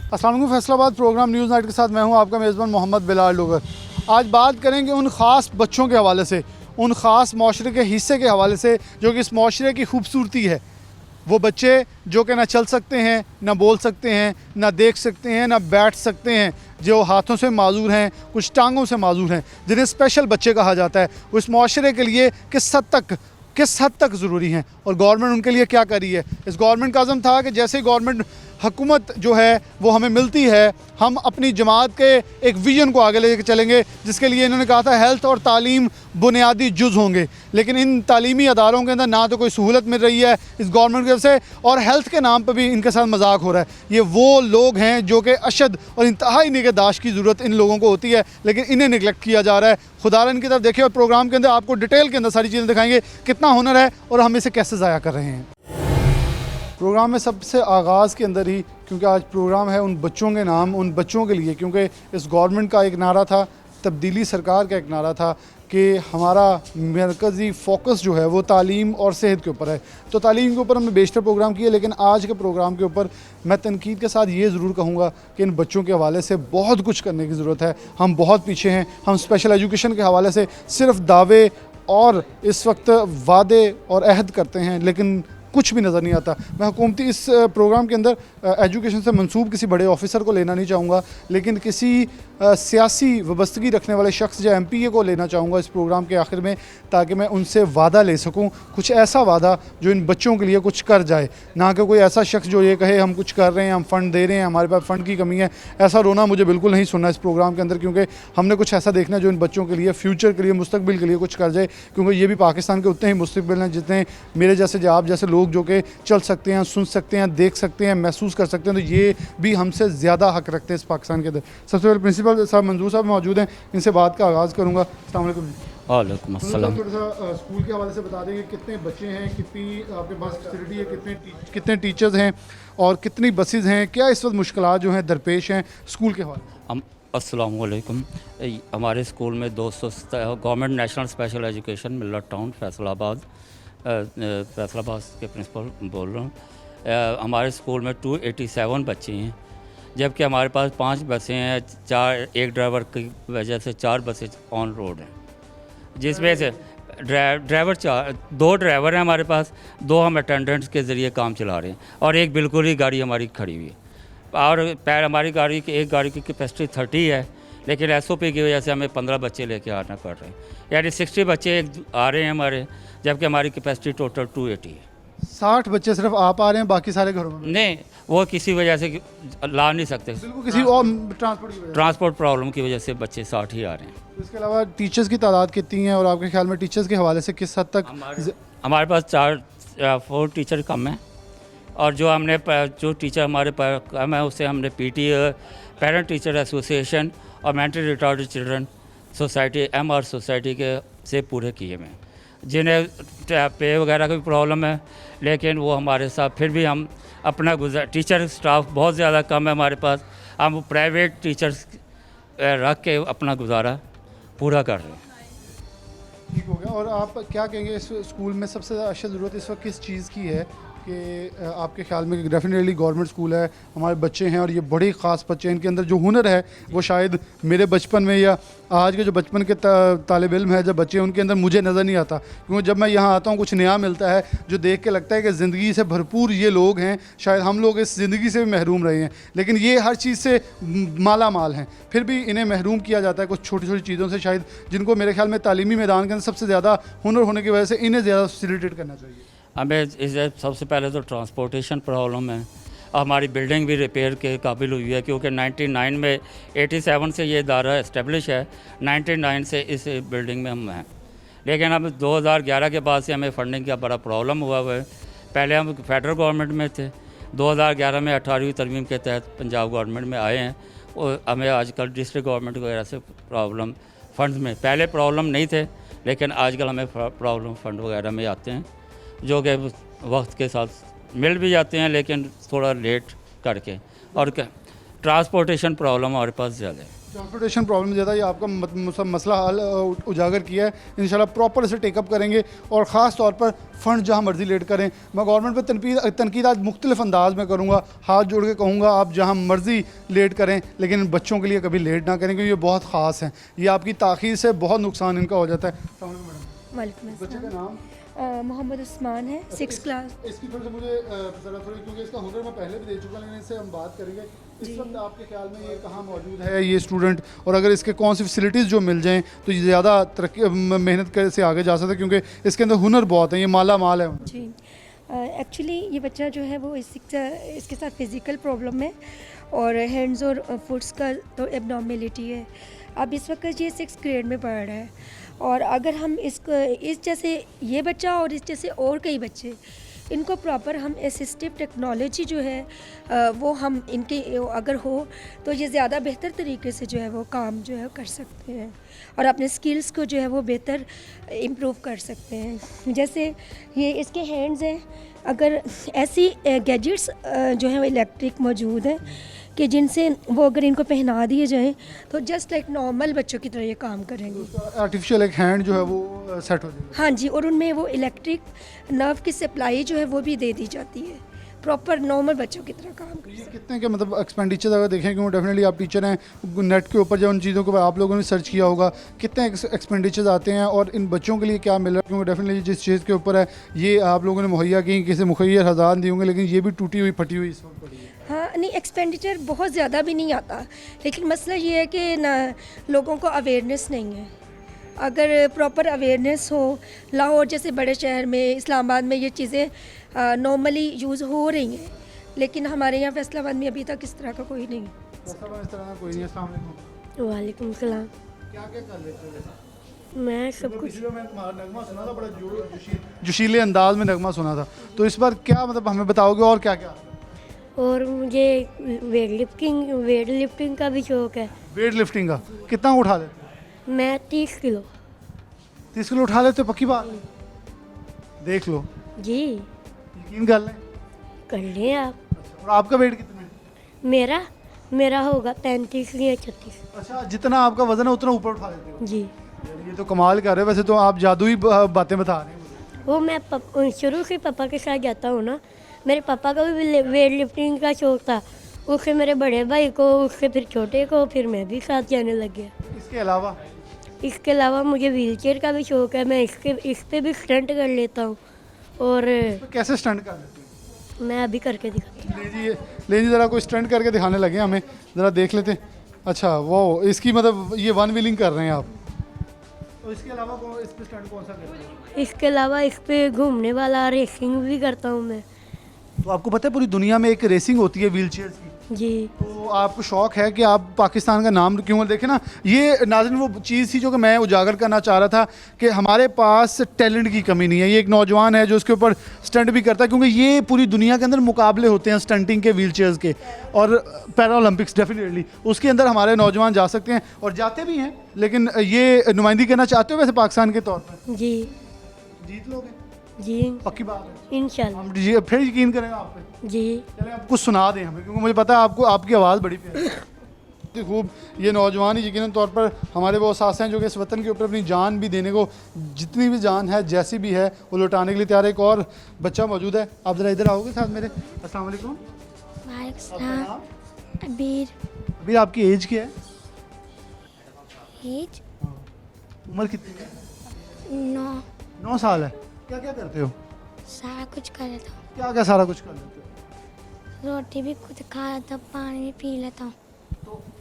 अस्सलाम वालेकुम। Faisalabad programme news night के साथ मैं हूं आपका मेज़बान मोहम्मद बिलाल लोगर। आज बात करेंगे उन ख़ास बच्चों के हवाले से, उन ख़ास माशरे के हिस्से के हवाले से जो कि इस माशरे की खूबसूरती है। वो बच्चे जो कि ना चल सकते हैं, ना बोल सकते हैं, ना देख सकते हैं, ना बैठ सकते हैं, जो हाथों से माजूर हैं, कुछ टांगों से माजूर हैं, जिन्हें स्पेशल बच्चे कहा जाता है। वो इस माशरे के लिए किस हद तक ज़रूरी हैं और गवर्नमेंट उनके लिए क्या कर रही है। इस गवर्नमेंट का अज़म था कि जैसे ही गवर्नमेंट हुकूमत जो है वो हमें मिलती है, हम अपनी जमात के एक विजन को आगे लेकर चलेंगे, जिसके लिए इन्होंने कहा था हेल्थ और तालीम बुनियादी जुज़ होंगे। लेकिन इन तालीमी अदारों के अंदर ना तो कोई सहूलत मिल रही है इस गवर्नमेंट की तरफ से, और हेल्थ के नाम पर भी इनके साथ मजाक हो रहा है। ये वो लोग हैं जो कि अशद और इंतहाई निगहदाश्त की ज़रूरत इन लोगों को होती है, लेकिन इन्हें निगलेक्ट किया जा रहा है। खुदारा इनकी तरफ देखिए और प्रोग्राम के अंदर आपको डिटेल के अंदर सारी चीज़ें दिखाएंगे, कितना हुनर है और हम इसे कैसे ज़ाया कर रहे हैं। प्रोग्राम में सबसे आगाज़ के अंदर ही, क्योंकि आज प्रोग्राम है उन बच्चों के नाम, उन बच्चों के लिए, क्योंकि इस गवर्नमेंट का एक नारा था, तब्दीली सरकार का एक नारा था कि हमारा मरकज़ी फ़ोकस जो है वो तालीम और सेहत के ऊपर है। तो तालीम के ऊपर हमने बेशतर प्रोग्राम किए, लेकिन आज के प्रोग्राम के ऊपर मैं तनकीद के साथ ये ज़रूर कहूँगा कि इन बच्चों के हवाले से बहुत कुछ करने की ज़रूरत है। हम बहुत पीछे हैं। हम स्पेशल एजुकेशन के हवाले से सिर्फ दावे और इस वक्त वादे और अहद करते हैं, लेकिन कुछ भी नज़र नहीं आता। मैं हुकूमती इस प्रोग्राम के अंदर एजुकेशन से मंसूब किसी बड़े ऑफिसर को लेना नहीं चाहूँगा, लेकिन किसी सियासी वाबस्तगी रखने वाले शख्स या MPA को लेना चाहूँगा इस प्रोग्राम के आखिर में, ताकि मैं उनसे वादा ले सकूँ, कुछ ऐसा वादा जो इन बच्चों के लिए कुछ कर जाए, ना कि कोई ऐसा शख्स जो ये कहे हम कुछ कर रहे हैं, हम फ़ंड दे रहे हैं, हमारे पास फ़ंड की कमी है। ऐसा रोना मुझे बिल्कुल नहीं सुनना इस प्रोग्राम के अंदर, क्योंकि हमने कुछ ऐसा देखना है जो इन बच्चों के लिए, फ्यूचर के लिए, मुस्तकबिल के लिए कुछ कर जाए, क्योंकि ये भी पाकिस्तान के उतने ही मुस्तकबिल हैं जितने मेरे जैसे आप जैसे लोग जो कि चल सकते हैं, सुन सकते हैं, देख सकते हैं, महसूस कर सकते हैं। तो ये भी हमसे ज़्यादा हक रखते हैं इस पाकिस्तान के अंदर। सबसे पहले प्रिंसिपल साहब मंजूर साहब मौजूद हैं, इनसे बात का आगाज़ करूँगा। अस्सलाम वालेकुम। वालेकुम अस्सलाम। थोड़ा सा स्कूल के हवाले से बता देंगे, कितने बच्चे हैं, कितनी आपके पास फैसिलिटी है, कितने टीचर्स हैं और कितनी बसेज हैं, क्या इस वक्त मुश्किलात जो हैं दरपेश हैं स्कूल के हवाले। अस्सलाम वालेकुम। हमारे स्कूल में 200 गवर्नमेंट नेशनल स्पेशल एजुकेशन मिल्लत टाउन फैसलाबाद के प्रिंसिपल बोल रहा हूँ। हमारे स्कूल में 287 बच्चे हैं, जबकि हमारे पास 5 बसें हैं, एक ड्राइवर की वजह से 4 बसें ऑन रोड हैं, जिसमें से ड्राइवर 2 ड्राइवर हैं हमारे पास, 2 हम अटेंडेंट्स के ज़रिए काम चला रहे हैं, और एक बिल्कुल ही गाड़ी हमारी खड़ी हुई है। और हमारी गाड़ी की एक गाड़ी की कैपेसिटी 30 है, लेकिन SOP की वजह से हमें 15 बच्चे लेके आना पड़ रहे हैं, यानी 60 बच्चे आ रहे हैं हमारे, जबकि हमारी कैपेसिटी टोटल 280 है। 60 बच्चे सिर्फ आप आ रहे हैं, बाकी सारे घरों में नहीं, वो किसी वजह से ला नहीं सकते, बिल्कुल किसी और ट्रांसपोर्ट प्रॉब्लम की वजह से बच्चे 60 ही आ रहे हैं। इसके अलावा टीचर्स की तादाद कितनी है और आपके ख्याल में टीचर्स के हवाले से किस हद तक? हमारे पास 4 टीचर कम हैं, और जो टीचर हमारे पास कम है उससे हमने PTA, पेरेंट टीचर एसोसिएशन और mentally retarded children society MR society के से पूरे किए हुए हैं, जिन्हें पे वगैरह की प्रॉब्लम है, लेकिन वो हमारे साथ फिर भी हम अपना टीचर स्टाफ बहुत ज़्यादा कम है हमारे पास, हम प्राइवेट टीचर्स रख के अपना गुजारा पूरा कर रहे हैं। ठीक हो गया। और आप क्या कहेंगे, इस स्कूल में सबसे ज़्यादा अशद ज़रूरत इस वक्त किस चीज़ की है कि आपके ख्याल में? डेफिनेटली गवर्नमेंट स्कूल है, हमारे बच्चे हैं और ये बड़े ख़ास बच्चे हैं, इनके अंदर जो हुनर है वो शायद मेरे बचपन में या आज के जो बचपन के तालिब इल्म है, जब बच्चे हैं, उनके अंदर मुझे नज़र नहीं आता, क्योंकि जब मैं यहाँ आता हूँ कुछ नया मिलता है जो देख के लगता है कि ज़िंदगी से भरपूर ये लोग हैं। शायद हम लोग इस ज़िंदगी से भी महरूम रहे हैं, लेकिन ये हर चीज़ से माला माल हैं, फिर भी इन्हें महरूम किया जाता है कुछ छोटी छोटी चीज़ों से, शायद जिनको मेरे ख्याल में तालीमी मैदान के अंदर सबसे ज़्यादा हुनर होने की वजह से इन्हें ज़्यादा फैसिलिटेट करना चाहिए। हमें इसे सबसे पहले तो ट्रांसपोर्टेशन प्रॉब्लम है। हमारी बिल्डिंग भी रिपेयर के काबिल हुई है, क्योंकि 99 में 87 से ये इदारा इस्टेब्लिश है, 99 से इस बिल्डिंग में हम हैं, लेकिन अब 2011 के बाद से हमें फंडिंग का बड़ा प्रॉब्लम हुआ है। पहले हम फेडरल गवर्नमेंट में थे, 2011 में 18वीं तरमीम के तहत पंजाब गवर्नमेंट में आए हैं, और हमें आजकल डिस्ट्रिक्ट गवर्नमेंट वगैरह से प्रॉब्लम फंड्स में, पहले प्रॉब्लम नहीं थे, लेकिन आजकल हमें प्रॉब्लम फंड वगैरह में आते हैं, जो कि वक्त के साथ मिल भी जाते हैं, लेकिन थोड़ा लेट करके, और ट्रांसपोर्टेशन प्रॉब्लम हमारे पास ज़्यादा है। ट्रांसपोर्टेशन प्रॉब्लम ज़्यादा, ये आपका मसला हल उजागर किया है। इंशाल्लाह प्रॉपर इसे टेकअप करेंगे और ख़ास तौर पर फ़ंड जहाँ मर्ज़ी लेट करें। मैं गवर्नमेंट पर तनकीद आज मुख्तलिफ अंदाज में करूँगा, हाथ जोड़ के कहूँगा आप जहाँ मर्ज़ी लेट करें, लेकिन बच्चों के लिए कभी लेट ना करें, क्योंकि ये बहुत ख़ास हैं। ये आपकी ताख़ीर से बहुत नुकसान इनका हो जाता है। अस्सलाम वालेकुम मैडम। वालेकुम बच्चे का अस्सलाम। नाम? मोहम्मद उस्मान है, 6th क्लास। इसकी फिर से मुझे ज़रा थोड़ी, क्योंकि इसका हुनर मैं पहले भी दे चुका, लेकिन इससे हम बात करेंगे। इस वक्त आपके ख्याल में ये कहाँ मौजूद है ये स्टूडेंट, और अगर इसके कौन सी फैसिलिटीज़ जो मिल जाएं तो ये ज़्यादा तरक्की मेहनत कर से आगे जा सकता है, क्योंकि इसके अंदर हुनर बहुत है, ये माला माल है। जी, एक्चुअली ये बच्चा जो है वो इसके साथ फिज़िकल प्रॉब्लम है और हैंड्स और फुट्स का तो एबनॉर्मेलिटी है। अब इस वक्त ये 6th ग्रेड में पढ़ रहा है, और अगर हम इस जैसे ये बच्चा और इस जैसे और कई बच्चे, इनको प्रॉपर हम असिस्टिव टेक्नोलॉजी जो है वो हम इनके अगर हो तो ये ज़्यादा बेहतर तरीके से जो है वो काम जो है कर सकते हैं और अपने स्किल्स को जो है वो बेहतर इम्प्रूव कर सकते हैं। जैसे ये इसके हैंड्स हैं, अगर ऐसी गैजेट्स जो है वो इलेक्ट्रिक मौजूद हैं कि जिनसे वो अगर इनको पहना दिए जाएं तो जस्ट लाइक नॉर्मल बच्चों की तरह ये काम करेंगे। आर्टिफिशियल एक हैंड जो है वो सेट हो जाएगा। हाँ जी, और उनमें वो इलेक्ट्रिक नर्व की सप्लाई जो है वो भी दे दी जाती है, प्रॉपर नॉर्मल बच्चों की तरह काम कर ये सकते कितने के मतलब एक्सपेंडिचर अगर देखें, क्योंकि डेफिनेटली आप टीचर हैं, नेट के ऊपर जब उन चीज़ों को आप लोगों ने सर्च किया होगा, कितने एक्सपेंडिचर्स आते हैं और इन बच्चों के लिए क्या मिल रहा है, क्योंकि डेफिनेटली जिस चीज़ के ऊपर है ये आप लोगों ने मुहैया की, किसी मुखैर हज़ार दिए होंगे, लेकिन ये भी टूटी हुई फटी हुई इस वक्त पड़ी है। हाँ नहीं, एक्सपेंडिचर बहुत ज़्यादा भी नहीं आता, लेकिन मसला ये है कि ना लोगों को अवेयरनेस नहीं है। अगर प्रॉपर अवेयरनेस हो, लाहौर जैसे बड़े शहर में, इस्लामाबाद में ये चीज़ें नॉर्मली यूज़ हो रही हैं, लेकिन हमारे यहाँ फैसलाबाद में अभी तक इस तरह का कोई नहीं है। इस तरह का कोई नहीं है। अस्सलाम वालेकुम। वालेकुम सलाम। क्या क्या कर लेते हो? मैं सब कुछ पिछले में तुम्हारा नगमा सुना था, बड़ा जोशीले अंदाज में नगमा सुना था, तो इस बार क्या मतलब हमें बताओगे और क्या क्या? और मुझे वेट लिफ्टिंग का भी शौक है। वेट लिफ्टिंग का कितना उठा लेते हो? मैं 30 किलो। 30 किलो उठा लेते हो? पक्की बात? देख लो, जी यकीन कर लें। कर लें आप। और आपका वेट कितना है? मेरा होगा 35 या 36। अच्छा, जितना आपका वजन है उतना ऊपर उठा लेते हो? जी, ये तो कमाल कर रहे हो, वैसे तो आप जादुई बातें बता रहे हैं। वो मैं शुरू से पापा के साथ जाता हूँ ना। मेरे पापा का भी वेट लिफ्टिंग का शौक था, उससे मेरे बड़े भाई को, उससे फिर छोटे को, फिर मैं भी साथ जाने लग गया। इसके अलावा मुझे व्हीलचेयर का भी शौक है। मैं इस पे भी स्टंट कर लेता हूँ। और कैसे स्टंट कर लेते हो? मैं अभी करके दिखाता हूँ। ले जी ज़रा कोई स्टंट करके दिखाने लगे हमें, ज़रा देख लेते हैं। अच्छा, वो इसकी मतलब ये वन व्हीलिंग कर रहे हैं आप, तो इसके अलावा इस पे स्टंट कौन सा करते हैं? इसके अलावा इस पे घूमने वाला रेसिंग भी करता हूँ मैं। तो आपको पता है पूरी दुनिया में एक रेसिंग होती है व्हील चेयर्स की, जी। तो आपको शौक है कि आप पाकिस्तान का नाम क्यों? देखें ना, ये नाज़रीन वो चीज़ थी जो कि मैं उजागर करना चाह रहा था कि हमारे पास टैलेंट की कमी नहीं है। ये एक नौजवान है जो उसके ऊपर स्टंट भी करता है, क्योंकि ये पूरी दुनिया के अंदर मुकाबले होते हैं स्टंटिंग के, व्हील चेयर्स के, और पैरा ओलंपिक्स डेफिनेटली उसके अंदर हमारे नौजवान जा सकते हैं और जाते भी हैं। लेकिन ये नुमाइंदगी करना चाहते हो वैसे पाकिस्तान के तौर पर? जी जीत लोगे? जी पक्की बात है? इंशाल्लाह। हम फिर यकीन करेंगे आप पे। जी। चलें आप कुछ सुना दें हमें, क्योंकि मुझे पता है आपको, आपकी आवाज़ बड़ी प्यारी है। खूब ये नौजवान ही यकीनन तौर पर हमारे वो सास हैं जो कि इस वतन के ऊपर अपनी जान भी देने को, जितनी भी जान है जैसी भी है वो लौटाने के लिए तैयार है। एक और बच्चा मौजूद है, आप ज़रा इधर आओगे साथ मेरे। अस्सलाम वालेकुम। आपका नाम? अबीर। अभी आपकी एज क्या है? एज उम्र कितनी है? 9। 9 साल है। क्या क्या करते हो? सारा कुछ कर लेता हूँ। क्या क्या सारा कुछ कर लेते हो? रोटी भी खुद खा लेता हूँ, पानी भी पी लेता हूँ।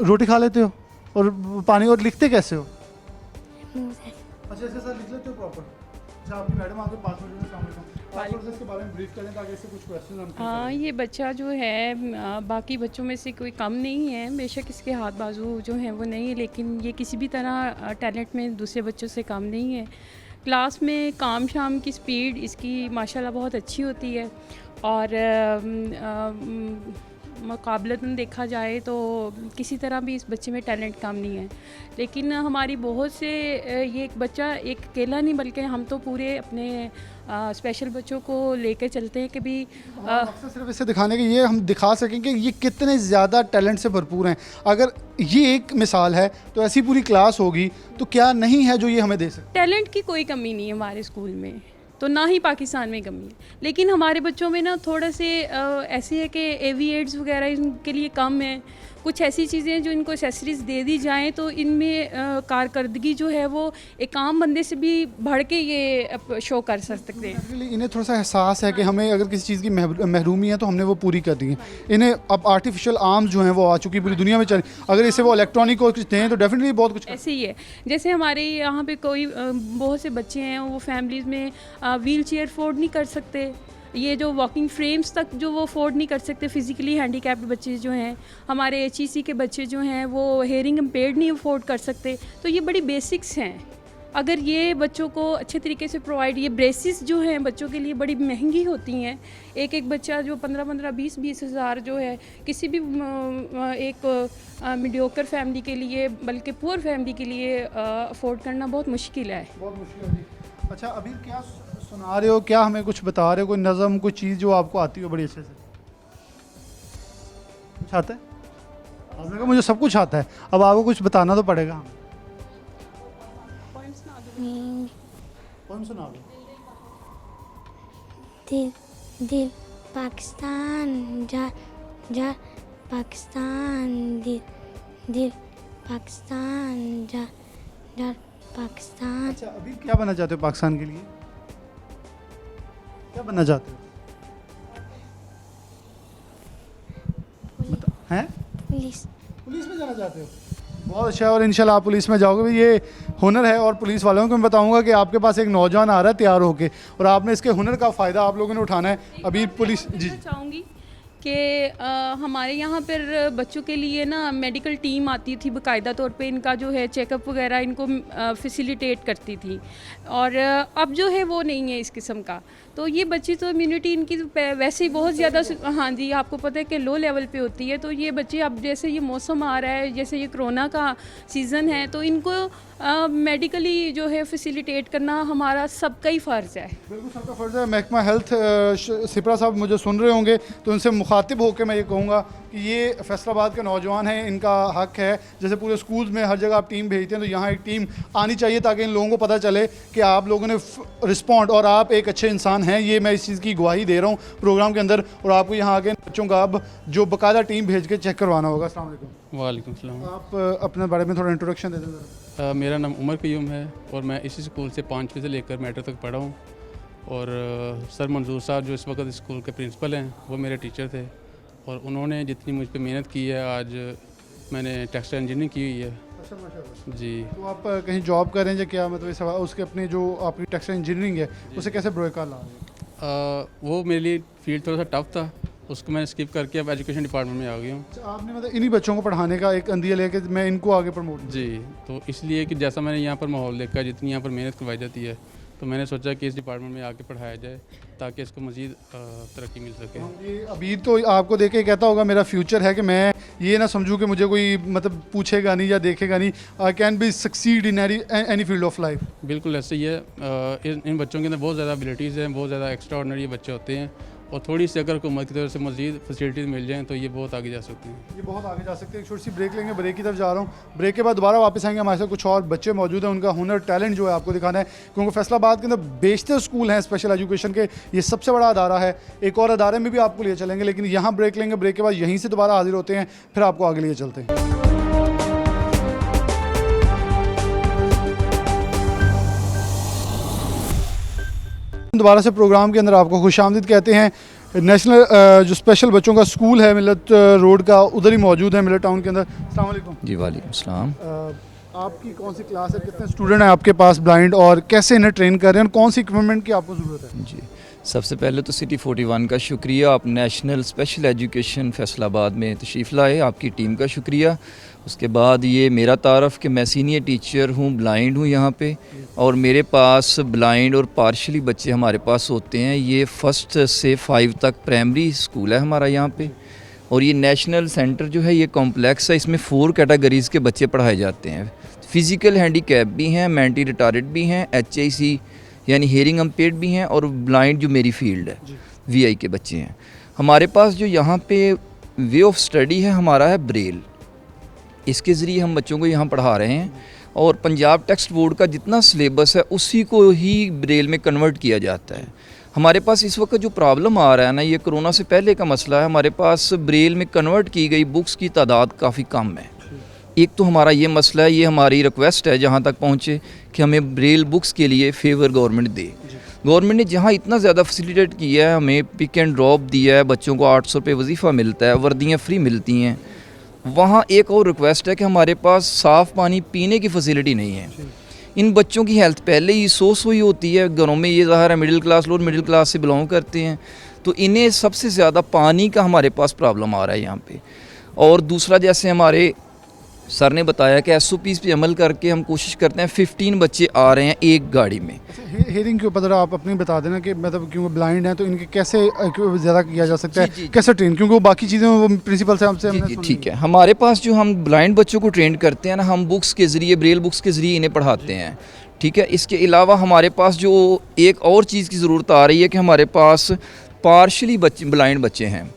रोटी खा लेते हो और पानी, और लिखते कैसे हो? मुँह से। अच्छा, इसके साथ लिख लेते हो प्रॉपर? अच्छा, आपकी मैडम आपके पास में इसके बारे में ब्रीफ करें ताकि इससे कुछ क्वेश्चन हम। हाँ, ये बच्चा जो है बाकी बच्चों में से कोई कम नहीं है। बेशक इसके हाथ बाजू जो हैं वो नहीं है, लेकिन ये किसी भी तरह टैलेंट में दूसरे बच्चों से कम नहीं है। क्लास में काम शाम की स्पीड इसकी माशाल्लाह बहुत अच्छी होती है, और मुकाबलतन देखा जाए तो किसी तरह भी इस बच्चे में टैलेंट कम नहीं है, लेकिन हमारी बहुत से ये एक बच्चा एक अकेला नहीं बल्कि हम तो पूरे अपने स्पेशल बच्चों को लेकर चलते हैं कि भी मकसद सिर्फ इसे दिखाने के ये हम दिखा सकें कि ये कितने ज़्यादा टैलेंट से भरपूर हैं। अगर ये एक मिसाल है तो ऐसी पूरी क्लास होगी तो क्या नहीं है जो ये हमें दे सकते। टैलेंट की कोई कमी नहीं है हमारे स्कूल में, तो ना ही पाकिस्तान में कमी है, लेकिन हमारे बच्चों में ना थोड़ा से ऐसे है कि एविएट्स वगैरह इनके लिए कम है। कुछ ऐसी चीज़ें हैं जो इनको एसेसरीज दे दी जाएं तो इनमें कारकर्दगी जो है वो एक आम बंदे से भी बढ़ के ये शो कर सकते हैं। Actually, इन्हें थोड़ा सा एहसास है कि हमें अगर किसी चीज़ की महरूमी है तो हमने वो पूरी कर दी है। इन्हें अब आर्टिफिशियल आर्म्स जो हैं वो आ चुकी पूरी दुनिया में चल, अगर इसे वो इलेक्ट्रॉनिक को कुछ दें तो डेफिनेटली बहुत कुछ ऐसे ही है। जैसे हमारे यहाँ पे कोई बहुत से बच्चे हैं वो फैमिलीज़ में व्हील चेयर अफोर्ड नहीं कर सकते, ये जो वॉकिंग फ्रेम्स तक जो वो अफोर्ड नहीं कर सकते, फिज़िकली हैंडीकैप्ड बच्चे जो हैं, हमारे HEC के बच्चे जो हैं वो हेयरिंग इम्पेयर्ड नहीं अफोर्ड कर सकते। तो ये बड़ी बेसिक्स हैं, अगर ये बच्चों को अच्छे तरीके से प्रोवाइड, ये ब्रेसिस जो हैं बच्चों के लिए बड़ी महंगी होती हैं। एक बच्चा जो 15-15, 20-20 हज़ार जो है किसी भी एक मीडियोकर फैमिली के लिए, बल्कि पुअर फैमिली के लिए अफोर्ड करना बहुत मुश्किल है। बहुत मुश्किल है। अच्छा, अभी क्या सुना रहे हो, क्या हमें कुछ बता रहे हो, कोई नज़म, कोई चीज़ जो आपको आती हो बड़ी अच्छे से? कुछ आता है? आपने कहा मुझे सब कुछ आता है, अब आपको कुछ बताना तो पड़ेगा। कौन सुना दो? दिल दिल पाकिस्तान जा जा पाकिस्तान, दिल दिल पाकिस्तान जा जा पाकिस्तान। अच्छा, अभी क्या बनना चाहते हो पाकिस्तान के लिए? क्या बनना चाहते हो? हैं? पुलिस पुलिस में जाना चाहते हो? बहुत अच्छा, और इंशाल्लाह आप पुलिस में जाओगे। ये हुनर है, और पुलिस वालों को मैं बताऊंगा कि आपके पास एक नौजवान आ रहा है तैयार होके, और आपने इसके हुनर का फ़ायदा आप लोगों ने उठाना है। अभी पुलिस जी चाहूँगी कि हमारे यहाँ पर बच्चों के लिए ना मेडिकल टीम आती थी, बाकायदा तौर पे इनका जो है चेकअप वगैरह इनको फैसिलिटेट करती थी, और अब जो है वो नहीं है इस किस्म का। तो ये बच्चे तो इम्यूनिटी इनकी तो वैसे ही बहुत ज़्यादा, हाँ जी, आपको पता है कि लो लेवल पे होती है। तो ये बच्चे अब जैसे ये मौसम आ रहा है, जैसे ये कोरोना का सीज़न है, तो इनको मेडिकली जो है फैसिलिटेट करना हमारा सबका ही फ़र्ज़ है। बिल्कुल सबका फ़र्ज़ है। महकमा हेल्थ सिपरा साहब मुझे सुन रहे होंगे, तो उनसे मुखातिब होकर मैं ये कहूँगा कि ये फैसलाबाद के नौजवान हैं, इनका हक है। जैसे पूरे स्कूल्स में हर जगह आप टीम भेजते हैं, तो यहाँ एक टीम आनी चाहिए ताकि इन लोगों को पता चले कि आप लोगों ने रिस्पॉन्ड, और आप एक अच्छे इंसान हैं। ये मैं इस चीज़ की गवाही दे रहा हूँ प्रोग्राम के अंदर, और आपको यहाँ आके बच्चों का अब जो बाकायदा टीम भेज के चेक करवाना होगा। अस्सलाम वालेकुम। वालेकुम सलाम। आप अपने बारे में थोड़ा इंट्रोडक्शन दे दें। मेरा नाम उमर क़य्यूम है और मैं इसी स्कूल से 5वीं से लेकर मैट्रिक तक पढ़ा हूँ, और सर मंजूर साहब जो इस वक्त स्कूल के प्रिंसिपल हैं वो मेरे टीचर थे, और उन्होंने जितनी मुझ पे मेहनत की है, आज मैंने टेक्सटाइल इंजीनियरिंग की हुई है। अच्छा, माशाल्लाह जी। तो आप कहीं जॉब करें या क्या, मतलब इस उसके अपनी जो आपकी टेक्सटाइल इंजीनियरिंग है उसे कैसे ब्रेक ला रहे हैं? वो मेरे लिए फील्ड थोड़ा सा टफ था, उसको मैंने स्किप करके अब एजुकेशन डिपार्टमेंट में आ गया हूँ। अच्छा, आपने मतलब इन्हीं बच्चों को पढ़ाने का एक अंदिया लेके मैं इनको आगे प्रमोट। जी, तो इसलिए कि जैसा मैंने यहाँ पर माहौल देखा, जितनी यहाँ पर मेहनत करवाई जाती है, तो मैंने सोचा कि इस डिपार्टमेंट में आके पढ़ाया जाए ताकि इसको मज़ीद तरक्की मिल सके। ये अभी तो आपको देख के कहता होगा मेरा फ्यूचर है, कि मैं ये ना समझूं कि मुझे कोई मतलब पूछेगा नहीं या देखेगा नहीं। I can be succeed in any field of life. बिल्कुल ऐसे ही है। इन बच्चों के अंदर बहुत ज़्यादा एबिलिटीज़ हैं, बहुत ज़्यादा एक्स्ट्रा ऑर्डिनरी बच्चे होते हैं, और थोड़ी सी अगर हुकूमत की तरफ से मज़ीद फैसिलिटीज़ मिल जाएँ तो ये बहुत आगे जा सकते हैं। ये बहुत आगे जा सकते हैं। एक छोटी सी ब्रेक लेंगे, ब्रेक की तरफ जा रहा हूँ। ब्रेक के बाद दोबारा वापस आएंगे। हमारे साथ कुछ और बच्चे मौजूद हैं, उनका हुनर टैलेंट जो है आपको दिखाना है, क्योंकि फैसलाबाद के अंदर बेशतर स्कूल हैं स्पेशल एजुकेशन के, ये सबसे बड़ा अदारा है। एक और अदारे में भी आपको लिए चलेंगे, लेकिन यहाँ ब्रेक लेंगे। ब्रेक के बाद यहीं से दोबारा हाजिर होते हैं, फिर आपको आगे लिए चलते हैं। दोबारा से प्रोग्राम के अंदर आपको खुशामदीद कहते हैं। नेशनल जो स्पेशल बच्चों का स्कूल है मिलत रोड का, उधर ही मौजूद है मिलत टाउन के अंदर। अस्सलाम वालेकुम। जी वालेकुम सलाम। आपकी कौन सी क्लास है, कितने स्टूडेंट हैं आपके पास ब्लाइंड, और कैसे इन्हें ट्रेन कर रहे हैं, और कौन सी इक्विपमेंट की आपको ज़रूरत है? जी, सबसे पहले तो सिटी 41 का शुक्रिया, आप नेशनल स्पेशल एजुकेशन फैसलाबाद में तशरीफ़ लाए, आपकी टीम का शुक्रिया। उसके बाद ये मेरा तारफ़ कि मैं सीनियर टीचर हूँ, ब्लाइंड हूँ यहाँ पे, और मेरे पास ब्लाइंड और पार्शली बच्चे हमारे पास होते हैं। ये 1st से 5 तक प्राइमरी स्कूल है हमारा यहाँ पे, और ये नेशनल सेंटर जो है ये कॉम्प्लेक्स है, इसमें 4 कैटेगरीज़ के बच्चे पढ़ाए जाते हैं। फिज़िकल हैंडीकैप भी हैं, मेंटली रिटार्डेड भी हैं, HIC यानी हेयरिंग इम्पेयर्ड भी हैं, और ब्लाइंड जो मेरी फील्ड है VI के बच्चे हैं। हमारे पास जो यहाँ पे वे ऑफ स्टडी है हमारा है ब्रेल, इसके ज़रिए हम बच्चों को यहाँ पढ़ा रहे हैं, और पंजाब टेक्स्ट बोर्ड का जितना सिलेबस है उसी को ही ब्रेल में कन्वर्ट किया जाता है। हमारे पास इस वक्त जो प्रॉब्लम आ रहा है ना, ये कोरोना से पहले का मसला है, हमारे पास ब्रेल में कन्वर्ट की गई बुक्स की तादाद काफ़ी कम है। एक तो हमारा ये मसला है, ये हमारी रिक्वेस्ट है जहाँ तक पहुँचे कि हमें ब्रेल बुक्स के लिए फेवर गवर्नमेंट दे। गवर्नमेंट ने जहाँ इतना ज़्यादा फैसिलिटेट किया है, हमें पिक एंड ड्रॉप दिया है, बच्चों को 800 रुपये वजीफ़ा मिलता है, वर्दियाँ फ्री मिलती हैं, वहाँ एक और रिक्वेस्ट है कि हमारे पास साफ़ पानी पीने की फैसिलिटी नहीं है। इन बच्चों की हेल्थ पहले ही सो ही होती है, घरों में ये ज़ाहिर है middle class, lower middle class से बिलोंग करते हैं, तो इन्हें सबसे ज़्यादा पानी का हमारे पास प्रॉब्लम आ रहा है यहाँ पे। और दूसरा, जैसे हमारे सर ने बताया कि SOPs पे अमल करके हम कोशिश करते हैं, 15 बच्चे आ रहे हैं एक गाड़ी में। हेयरिंग के ऊपर ज़रा आप अपनी बता देना कि मतलब क्योंकि ब्लाइंड हैं तो इनके कैसे ज़्यादा किया जा सकता है, कैसे ट्रेन, क्योंकि वो बाकी चीज़ें वो प्रिंसिपल से हमसे हमने सुनी। ठीक है, हमारे पास जो हम ब्लाइंड बच्चों को ट्रेन करते हैं ना, हम बुक्स के ज़रिए, ब्रेल बुक्स के ज़रिए इन्हें पढ़ाते हैं। ठीक है, इसके अलावा हमारे पास जो एक और चीज़ की ज़रूरत आ रही है कि हमारे पास पार्शली बच्चे, ब्लाइंड बच्चे हैं,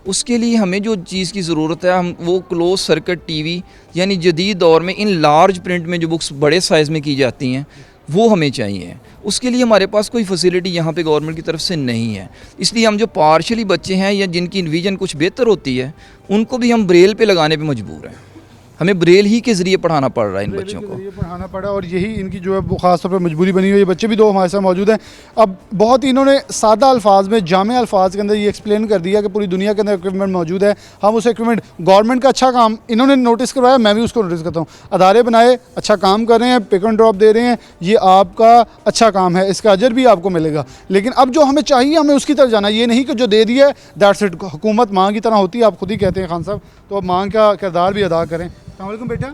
उसके लिए हमें जो चीज़ की ज़रूरत है, हम वो क्लोज सर्किट TV यानी जदीद दौर में इन लार्ज प्रिंट में जो बुक्स बड़े साइज़ में की जाती हैं वो हमें चाहिए। उसके लिए हमारे पास कोई फैसिलिटी यहाँ पे गवर्नमेंट की तरफ से नहीं है, इसलिए हम जो पार्शली बच्चे हैं या जिनकी विजन कुछ बेहतर होती है उनको भी हम ब्रेल पे लगाने पे मजबूर हैं। हमें ब्रेल ही के ज़रिए पढ़ाना पड़ रहा है इन बच्चों को, पढ़ाना पड़ा, और यही इनकी जो है वो ख़ास तौर पर मजबूरी बनी हुई है। बच्चे भी 2 हमारे साथ मौजूद हैं। अब बहुत ही इन्होंने सादा अल्फाज में, जामे अल्फाज के अंदर ये एक्सप्लेन कर दिया कि पूरी दुनिया के अंदर इक्विपमेंट मौजूद है, हम उस इक्विपमेंट, गवर्नमेंट का अच्छा काम इन्होंने नोटिस करवाया, मैं भी उसको नोटिस करता हूँ, अदारे बनाए, अच्छा काम कर रहे हैं, पिक एंड ड्रॉप दे रहे हैं, ये आपका अच्छा काम है, इसका अजर भी आपको मिलेगा। लेकिन अब जो हमें चाहिए, हमें उसकी तरफ जाना, ये नहीं कि जो दे दिया दैट्स इट। हुकूमत माँ की तरह होती है, आप खुद ही कहते हैं खान साहब, तो अब माँ का किरदार भी अदा करें। अस्सलाम वालेकुम बेटा।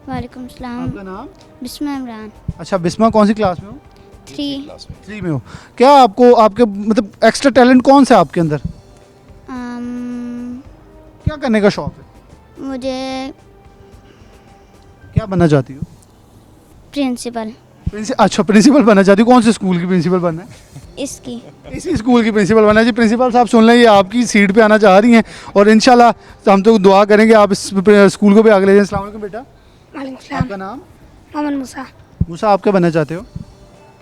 वालेकुम सलाम। आपका नाम? बिस्मा इमरान। अच्छा बिस्मा, कौन सी क्लास में हो? 3 में हो। क्या आपको, आपके मतलब एक्स्ट्रा टैलेंट कौन सा है आपके अंदर? क्या करने का शौक है? मुझे क्या बनना चाहती हो? प्रिंसिपल। अच्छा प्रिंसिपल बनना चाहती हो। कौन से स्कूल की प्रिंसिपल बनना है? इसकी। इसी स्कूल की प्रिंसिपल बनना है। जी प्रिंसिपल साहब सुन लें, ये आपकी सीट पे आना चाह रही हैं, और इंशाल्लाह हम तो दुआ करेंगे आप इस स्कूल को भी आगे ले जाएं। अस्सलाम वालेकुम बेटा। आपका नाम? मोहम्मद मूसा। मूसा, आप क्या बनना चाहते हो?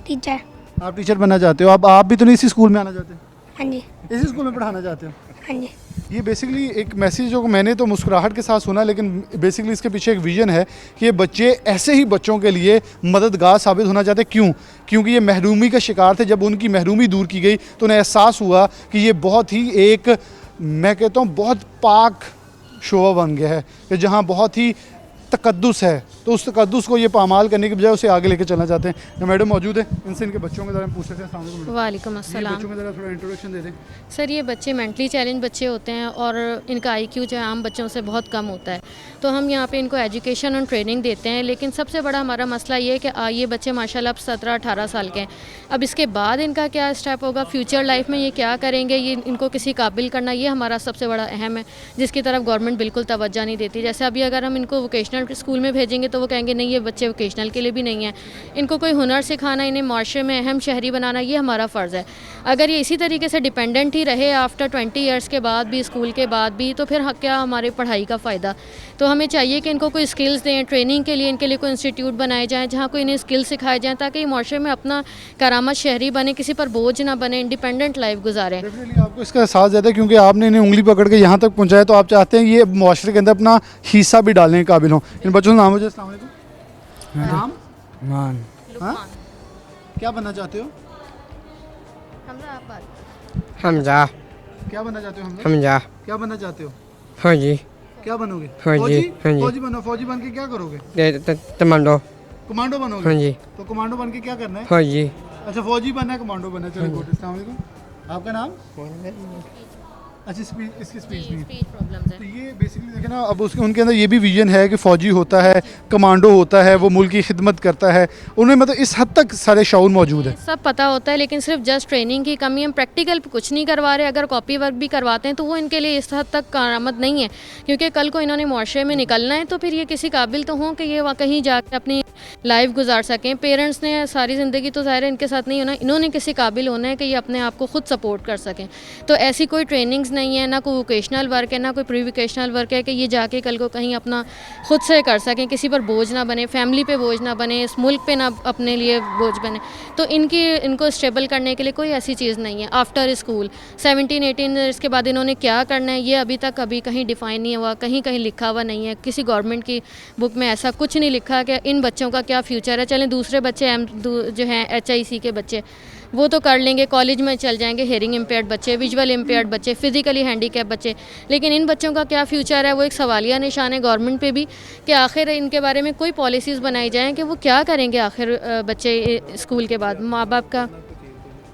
टीचर। आप टीचर बनना चाहते हो। अब आप भी तो नहीं इसी स्कूल में आना चाहते? हाँ जी। इसी स्कूल में पढ़ाना चाहते हो? हाँ जी। ये बेसिकली एक मैसेज जो मैंने तो मुस्कुराहट के साथ सुना, लेकिन बेसिकली इसके पीछे एक विजन है कि ये बच्चे ऐसे ही बच्चों के लिए मददगार साबित होना चाहते हैं। क्यों? क्योंकि ये महरूमी का शिकार थे। जब उनकी महरूमी दूर की गई तो उन्हें एहसास हुआ कि ये बहुत ही एक, मैं कहता हूँ बहुत पाक शोबा बन गया है, कि जहाँ बहुत ही तकद्दुस है, तो उस तकद्दुस को ये पामाल करने के बजाय उसे आगे लेकर चलना चाहते हैं। जो मैडम मौजूद है, इनसे इनके बच्चों के बारे में पूछ लेते हैं। अस्सलाम वालेकुम। वालेकुम ये अस्सलाम। बच्चों के ज़रा थोड़ा इंट्रोडक्शन दे दें। सर ये बच्चे मेंटली चैलेंज बच्चे होते हैं और इनका IQ जो है आम बच्चों से बहुत कम होता है, तो हम यहाँ पे इनको एजुकेशन और ट्रेनिंग देते हैं। लेकिन सबसे बड़ा हमारा मसला ये है कि ये बच्चे माशाल्लाह अब 17-18 साल के हैं। अब इसके बाद इनका क्या स्टेप होगा, फ्यूचर लाइफ में ये क्या करेंगे, ये इनको किसी काबिल करना, ये हमारा सबसे बड़ा अहम है, जिसकी तरफ गवर्नमेंट बिल्कुल तवज्जो नहीं देती। जैसे अभी अगर हम इनको वोकेशनल स्कूल में भेजेंगे तो वो कहेंगे नहीं ये बच्चे वोकेशनल के लिए भी नहीं है। इनको कोई हुनर सिखाना, इन्हें माशरे में अहम शहरी बनाना, ये हमारा फ़र्ज़ है। अगर ये इसी तरीके से डिपेंडेंट ही रहे आफ्टर 20 ईयर्स के बाद भी, स्कूल के बाद भी, तो फिर क्या हमारी पढ़ाई का फ़ायदा। तो हमें चाहिए कि इनको कोई स्किल्स दें, ट्रेनिंग के लिए इनके लिए कोई इंस्टीट्यूट बनाए जाएँ जहाँ कोई इन्हें स्किल सिखाए जाएँ, ताकि माशरे में अपना करामत शहरी बने, किसी पर बोझ ना बने, इंडिपेंडेंट लाइफ गुजारें। डेफिनेटली आपको इसका एहसास ज़्यादा है, क्योंकि आपने इन्हें उंगली पकड़ के यहाँ तक पहुँचाया, तो आप चाहते हैं ये माशरे के अंदर अपना हिस्सा भी डालने के काबिल हों। इन बच्चों का नाम हो जाए। अस्सलाम वालेकुम। नाम? मान। हाँ? क्या बनना चाहते हो? हमजा। क्या बनना चाहते हो? हमजा। क्या बनना चाहते हो? फौजी। क्या बनोगे? फौजी। हाँ जी। फौजी बनो। फौजी बन के क्या करोगे? कमांडो। कमांडो बनोगे? हाँ जी। तो कमांडो बन के क्या करना है? फौजी। अच्छा फौजी बनना है, कमांडो बनना है। चलो गुड। अस्सलाम वालेकुम। आपका नाम? अच्छा इसकी स्पीच नहीं है। स्पीच प्रॉब्लम्स तो हैं। ये बेसिकली देखें ना, अब उसके उनके अंदर ये भी विजन है कि फ़ौजी होता है, कमांडो होता है, वो मुल्क की खिदमत करता है, उन्हें मतलब इस हद तक सारे शऊर मौजूद है। सब पता होता है लेकिन सिर्फ जस्ट ट्रेनिंग की कमी, हम प्रैक्टिकल कुछ नहीं करवा रहे। अगर कॉपी वर्क भी करवाते हैं तो वो इनके लिए इस हद तक कारामद नहीं है, क्योंकि कल को इन्होंने मुआशरे में निकलना है तो फिर ये किसी काबिल तो हों कि ये वहाँ कहीं जाकर अपनी लाइफ गुजार सकें। पेरेंट्स ने सारी ज़िंदगी तो ज़ाहिर है इनके साथ नहीं होना, इन्होंने किसी काबिल होना है कि ये अपने आप को खुद सपोर्ट कर सकें। तो ऐसी कोई ट्रेनिंग्स नहीं है, ना कोई वोकेशनल वर्क है, ना कोई प्री वोकेशनल वर्क है कि ये जाके कल को कहीं अपना खुद से कर सकें, किसी पर बोझ ना बने, फैमिली पे बोझ ना बने, इस मुल्क पे ना अपने लिए बोझ बने। तो इनको स्टेबल करने के लिए कोई ऐसी चीज़ नहीं है। आफ्टर स्कूल 17-18 ईयर्स के बाद इन्होंने क्या करना है ये अभी तक कभी कहीं डिफ़ाइन नहीं हुआ, कहीं कहीं लिखा हुआ नहीं है। किसी गवर्नमेंट की बुक में ऐसा कुछ नहीं लिखा कि इन बच्चों का क्या फ्यूचर है। चलें दूसरे बच्चे जो हैं HIC के बच्चे वो तो कर लेंगे, कॉलेज में चल जाएंगे, हेयरिंग इम्पेयर्ड बच्चे, विजुअल इम्पेयर्ड बच्चे, फिजिकली हैंडीकैप बच्चे, लेकिन इन बच्चों का क्या फ्यूचर है वो एक सवालिया निशान है गवर्नमेंट पे भी कि आखिर इनके बारे में कोई पॉलिसीज़ बनाई जाएँ कि वो क्या करेंगे आखिर बच्चे स्कूल के बाद। माँ बाप का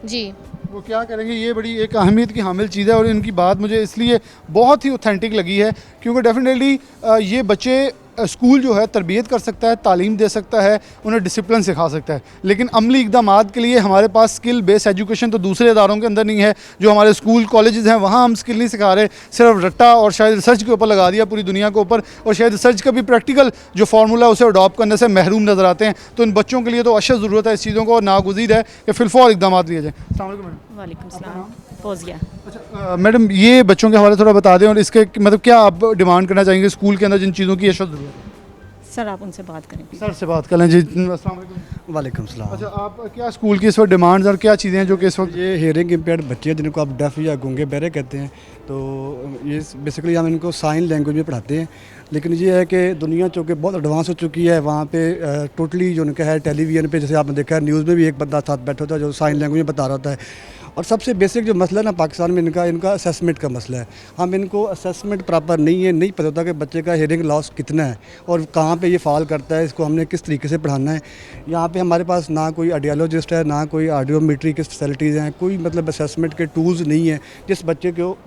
जी वो क्या करेंगे, ये बड़ी एक अहमियत की हामिल चीज़ है। और इनकी बात मुझे इसलिए बहुत ही ऑथेंटिक लगी है क्योंकि डेफिनेटली ये बच्चे स्कूल जो है तरबियत कर सकता है, तालीम दे सकता है, उन्हें डिसिप्लिन सिखा सकता है, लेकिन अमली इक़दामात के लिए हमारे पास स्किल बेस्ड एजुकेशन तो दूसरे इदारों के अंदर नहीं है। जो हमारे स्कूल कॉलेजेस हैं वहाँ हम स्किल नहीं सिखा रहे, सिर्फ रट्टा और शायद रिसर्च के ऊपर लगा दिया पूरी दुनिया के ऊपर, और शायद रिसर्च का भी प्रैक्टिकल जो फार्मूला उसे अडॉप्ट करने से महरूम नज़र आते हैं। तो इन बच्चों के लिए तो अशद ज़रूरत है इस चीज़ों को, और नागुज़ीर है कि फिलफौर इक़दाम लिए जाएँ। अस्सलाम वालेकुम मैडम। वालेकुम सलाम। फौजिया। अच्छा मैडम, ये बच्चों के हवाले थोड़ा बता दें और इसके मतलब क्या आप डिमांड करना चाहेंगे स्कूल के अंदर जिन चीज़ों की अशद ज़रूरत है? सर आप उनसे बात करें। सर से बात कर लें जी। अस्सलाम वालेकुम। वालेकुम सलाम। अच्छा, आप क्या स्कूल की इस वक्त डिमांड्स और क्या चीज़ें हैं जो कि इस वक्त? ये हेयरिंग इम्पेयर्ड बच्चे हैं जिनको आप डेफ या गूंगे बहरे कहते हैं, तो ये बेसिकली हम इनको साइन लैंग्वेज में पढ़ाते हैं। लेकिन ये है कि दुनिया चूँकि बहुत एडवांस हो चुकी है, वहाँ पे टोटली जो उनका है टेलीविज़न पे, जैसे आपने देखा है न्यूज़ में भी एक बंदा साथ बैठा होता है जो साइन लैंग्वेज में बता रहा होता है। और सबसे बेसिक जो मसला है ना पाकिस्तान में इनका असेसमेंट का मसला है। हम इनको असेसमेंट प्रॉपर नहीं पता होता कि बच्चे का हेयरिंग लॉस कितना है और कहाँ पे ये फॉल करता है, इसको हमने किस तरीके से पढ़ाना है। यहाँ पे हमारे पास ना कोई ऑडियोलॉजिस्ट है, ना कोई ऑडियोमेट्री की फैसिलिटीज़ हैं, कोई मतलब असेसमेंट के टूल्स नहीं है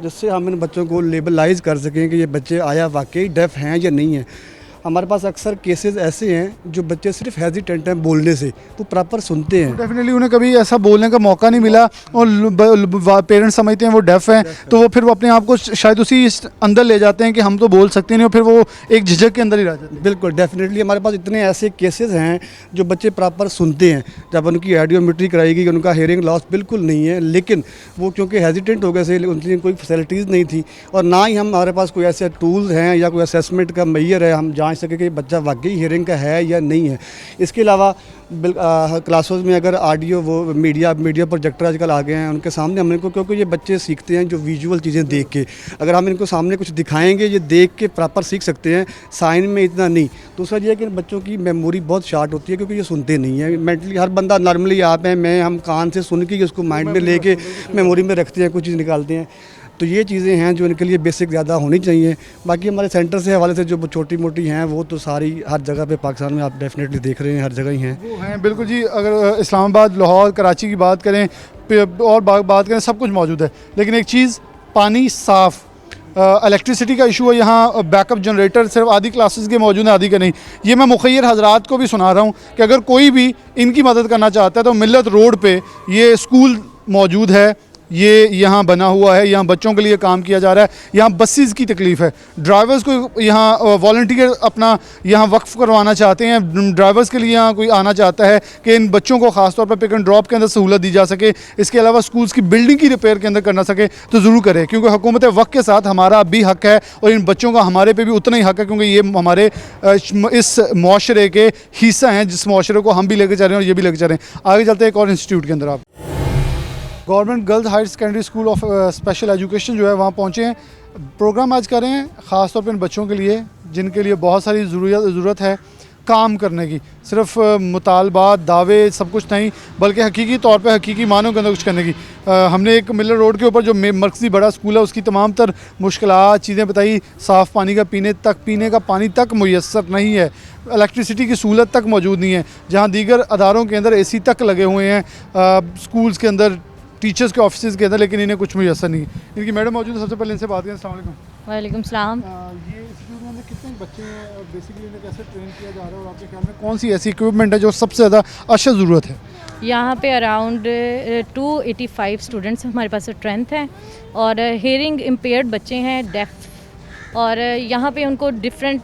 जिससे हम इन बच्चों को लेबलाइज़ कर सकें कि ये बच्चे आया वाकई डेफ हैं या नहीं है। हमारे पास अक्सर केसेस ऐसे हैं जो बच्चे सिर्फ हेजिटेंट हैं बोलने से, वो प्रॉपर सुनते हैं। डेफिनेटली उन्हें कभी ऐसा बोलने का मौका नहीं मिला और पेरेंट्स समझते हैं वो डेफ हैं, तो वो फिर वो अपने आप को शायद उसी अंदर ले जाते हैं कि हम तो बोल सकते नहीं, और फिर वो एक झिझक के अंदर ही रह जाते हैं। बिल्कुल डेफिनेटली हमारे पास इतने ऐसे केसेस हैं जो बच्चे प्रॉपर सुनते हैं। जब उनकी ऑडियोमेट्री कराई गई, उनका हेयरिंग लॉस बिल्कुल नहीं है, लेकिन वो क्योंकि हेजिटेंट हो गए थे, उनकी कोई फैसिलिटीज़ नहीं थी और ना ही हमारे पास कोई ऐसे टूल्स हैं या कोई असेसमेंट का मैयर है हम जांच सके कि बच्चा वाकई हेयरिंग का है या नहीं है। इसके अलावा क्लासों में अगर ऑडियो वो मीडिया प्रोजेक्टर आजकल आ गए हैं, उनके सामने हम इनको, क्योंकि ये बच्चे सीखते हैं जो विजुअल चीज़ें देख के, अगर हम इनको सामने कुछ दिखाएंगे ये देख के प्रॉपर सीख सकते हैं, साइन में इतना नहीं। दूसरा ये है कि बच्चों की मेमोरी बहुत शार्ट होती है क्योंकि ये सुनते नहीं है। मेंटली हर बंदा नॉर्मली आप हैं, हम कान से सुन के उसको माइंड में लेके मेमोरी में रखते हैं, कुछ चीज़ निकालते हैं। तो ये चीज़ें हैं जो इनके लिए बेसिक ज़्यादा होनी चाहिए। बाकी हमारे सेंटर से हवाले से जो छोटी मोटी हैं वो तो सारी हर जगह पे पाकिस्तान में आप डेफिनेटली देख रहे हैं, हर जगह ही हैं वो हैं। बिल्कुल जी, अगर इस्लामाबाद, लाहौर, कराची की बात करें और बात करें, सब कुछ मौजूद है। लेकिन एक चीज़, पानी साफ़, इलेक्ट्रिसिटी का इशू है यहाँ, बैकअप जनरेटर सिर्फ आधी क्लासेस के मौजूद हैं, आधी के नहीं। ये मैं मुखैर हजरात को भी सुना रहा हूँ कि अगर कोई भी इनकी मदद करना चाहता है तो मिल्लत रोड पे ये स्कूल मौजूद है, ये यहाँ बना हुआ है, यहाँ बच्चों के लिए काम किया जा रहा है। यहाँ बसेस की तकलीफ़ है, ड्राइवर्स को यहाँ वॉलंटियर अपना यहाँ वक्फ करवाना चाहते हैं, ड्राइवर्स के लिए यहाँ कोई आना चाहता है कि इन बच्चों को ख़ास तौर पर पिक एंड ड्रॉप के अंदर सहूलत दी जा सके। इसके अलावा स्कूल्स की बिल्डिंग की रिपेयर के अंदर करना सके तो ज़रूर करें, क्योंकि हुकूमत वक्त के साथ हमारा भी हक़ है और इन बच्चों का हमारे पे भी उतना ही हक़ है, क्योंकि ये हमारे इस माशरे के हिस्सा हैं, जिस माशरे को हम भी लेकर जा रहे हैं और ये भी लेकर जा रहे हैं। आगे चलते हैं एक और इंस्टीट्यूट के अंदर। आप government girls higher secondary school of special education जो है वहाँ पहुँचे हैं। प्रोग्राम आज कर रहे हैं ख़ास तौर पर इन बच्चों के लिए जिनके लिए बहुत सारी ज़रूरत है काम करने की। सिर्फ मुतालबात, दावे सब कुछ नहीं, बल्कि हकीकी तौर पे हकीकी मानों के अंदर कुछ करने की। हमने एक मिलर रोड के ऊपर जो मरकज़ी बड़ा स्कूल है उसकी तमाम तर मुश्किलात चीज़ें बताई। साफ़ पानी का पीने का पानी तक मुयस्सर नहीं है, इलेक्ट्रिसिटी की सहूलत तक मौजूद नहीं है, जहाँ दीगर अदारों के अंदर AC तक लगे हुए हैं। स्कूल्स के अंदर टीचर्स के ऑफिस के अंदर, लेकिन इन्हें कुछ मुयसर नहीं। इनकी मैडम मौजूद है, सबसे पहले इनसे बात करें। अस्सलाम वालेकुम। वालेकुम सलाम। ये इंस्टीट्यूट में कितने बच्चे हैं और बेसिकली इन्हें कैसे ट्रेन किया जा रहा है, और आपके ख्याल में कौन सी ऐसी इक्विपमेंट है जो सबसे ज़्यादा अशद ज़रूरत है? यहाँ पे अराउंड 285 स्टूडेंट्स हमारे पास स्ट्रेंथ हैं, और हेयरिंग इम्पेयर्ड बच्चे हैं, डेफ, और यहाँ पे उनको डिफरेंट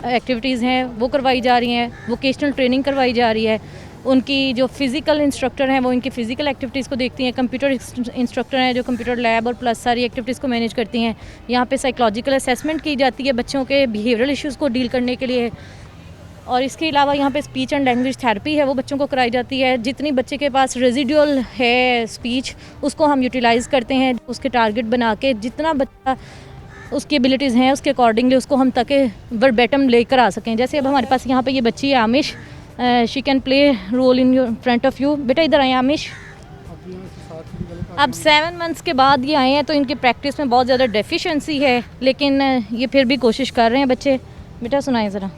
एक्टिविटीज़ हैं वो करवाई जा रही हैं, वोकेशनल ट्रेनिंग करवाई जा रही है। उनकी जो फिज़िकल इंस्ट्रक्टर हैं वो इनकी फ़िज़िकल एक्टिविटीज़ को देखती हैं, कंप्यूटर इंस्ट्रक्टर हैं जो कंप्यूटर लैब और प्लस सारी एक्टिविटीज़ को मैनेज करती हैं। यहाँ पे साइकोलॉजिकल असेसमेंट की जाती है बच्चों के बिहेवियरल इश्यूज़ को डील करने के लिए, और इसके अलावा यहाँ पे स्पीच एंड लैंग्वेज थेरेपी है वो बच्चों को कराई जाती है। जितनी बच्चे के पास रेजिडुअल है स्पीच, उसको हम यूटिलाइज़ करते हैं, उसके टारगेट बना के जितना बच्चा उसकी एबिलिटीज़ हैं उसके अकॉर्डिंगली उसको हम ताकि वर्बेटम लेकर आ सकें। जैसे अब हमारे पास यहाँ पे ये बच्ची है Aamish, she can play role in your front of you. बेटा इधर आए आमिश। अब 7 मंथ्स के बाद ये आए हैं, तो इनकी प्रैक्टिस में बहुत ज़्यादा डेफिशिएंसी है, लेकिन ये फिर भी कोशिश कर रहे हैं बच्चे। बेटा सुनाएं ज़रा।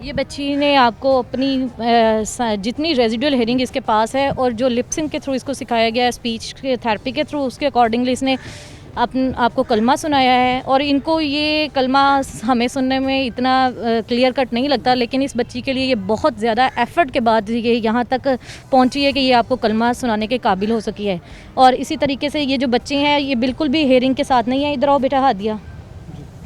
ये बच्ची ने आपको अपनी जितनी रेजिडुअल हेयरिंग इसके पास है और जो लिपसिंग के थ्रू इसको सिखाया गया है, स्पीच के थेरेपी के थ्रू, उसके अकॉर्डिंगली इसने आपको कलमा सुनाया है। और इनको ये कलमा हमें सुनने में इतना क्लियर कट नहीं लगता, लेकिन इस बच्ची के लिए ये बहुत ज़्यादा एफ़र्ट के बाद ये यहाँ तक पहुँची है कि ये आपको कलमा सुनाने के काबिल हो सकी है। और इसी तरीके से ये जो बच्चे हैं ये बिल्कुल भी हेयरिंग के साथ नहीं है। इधर आओ बेटा, हादिया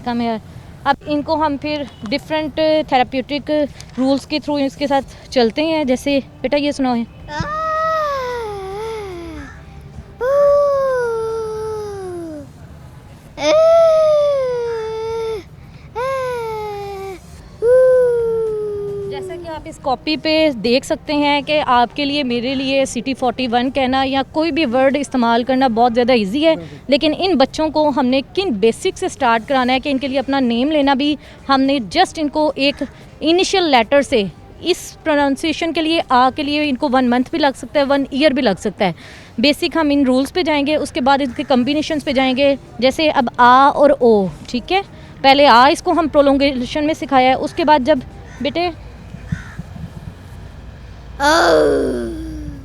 कम है। अब इनको हम फिर डिफरेंट थेराप्यूटिक रूल्स के थ्रू इसके साथ चलते हैं। जैसे बेटा ये सुनाओ है। जैसा कि आप इस कॉपी पे देख सकते हैं कि आपके लिए मेरे लिए सिटी 41 कहना या कोई भी वर्ड इस्तेमाल करना बहुत ज़्यादा इजी है, लेकिन इन बच्चों को हमने किन बेसिक से स्टार्ट कराना है कि इनके लिए अपना नेम लेना भी हमने जस्ट इनको एक इनिशियल लेटर से, इस प्रोनाउंसिएशन के लिए आ के लिए इनको 1 मंथ भी लग सकता है, 1 ईयर भी लग सकता है। बेसिक हम इन रूल्स पे जाएंगे, उसके बाद इनके कम्बिनेशंस पे जाएंगे। जैसे अब आ और ओ, ठीक है, पहले आ इसको हम प्रोलोंगेशन में सिखाया है, उसके बाद जब बेटे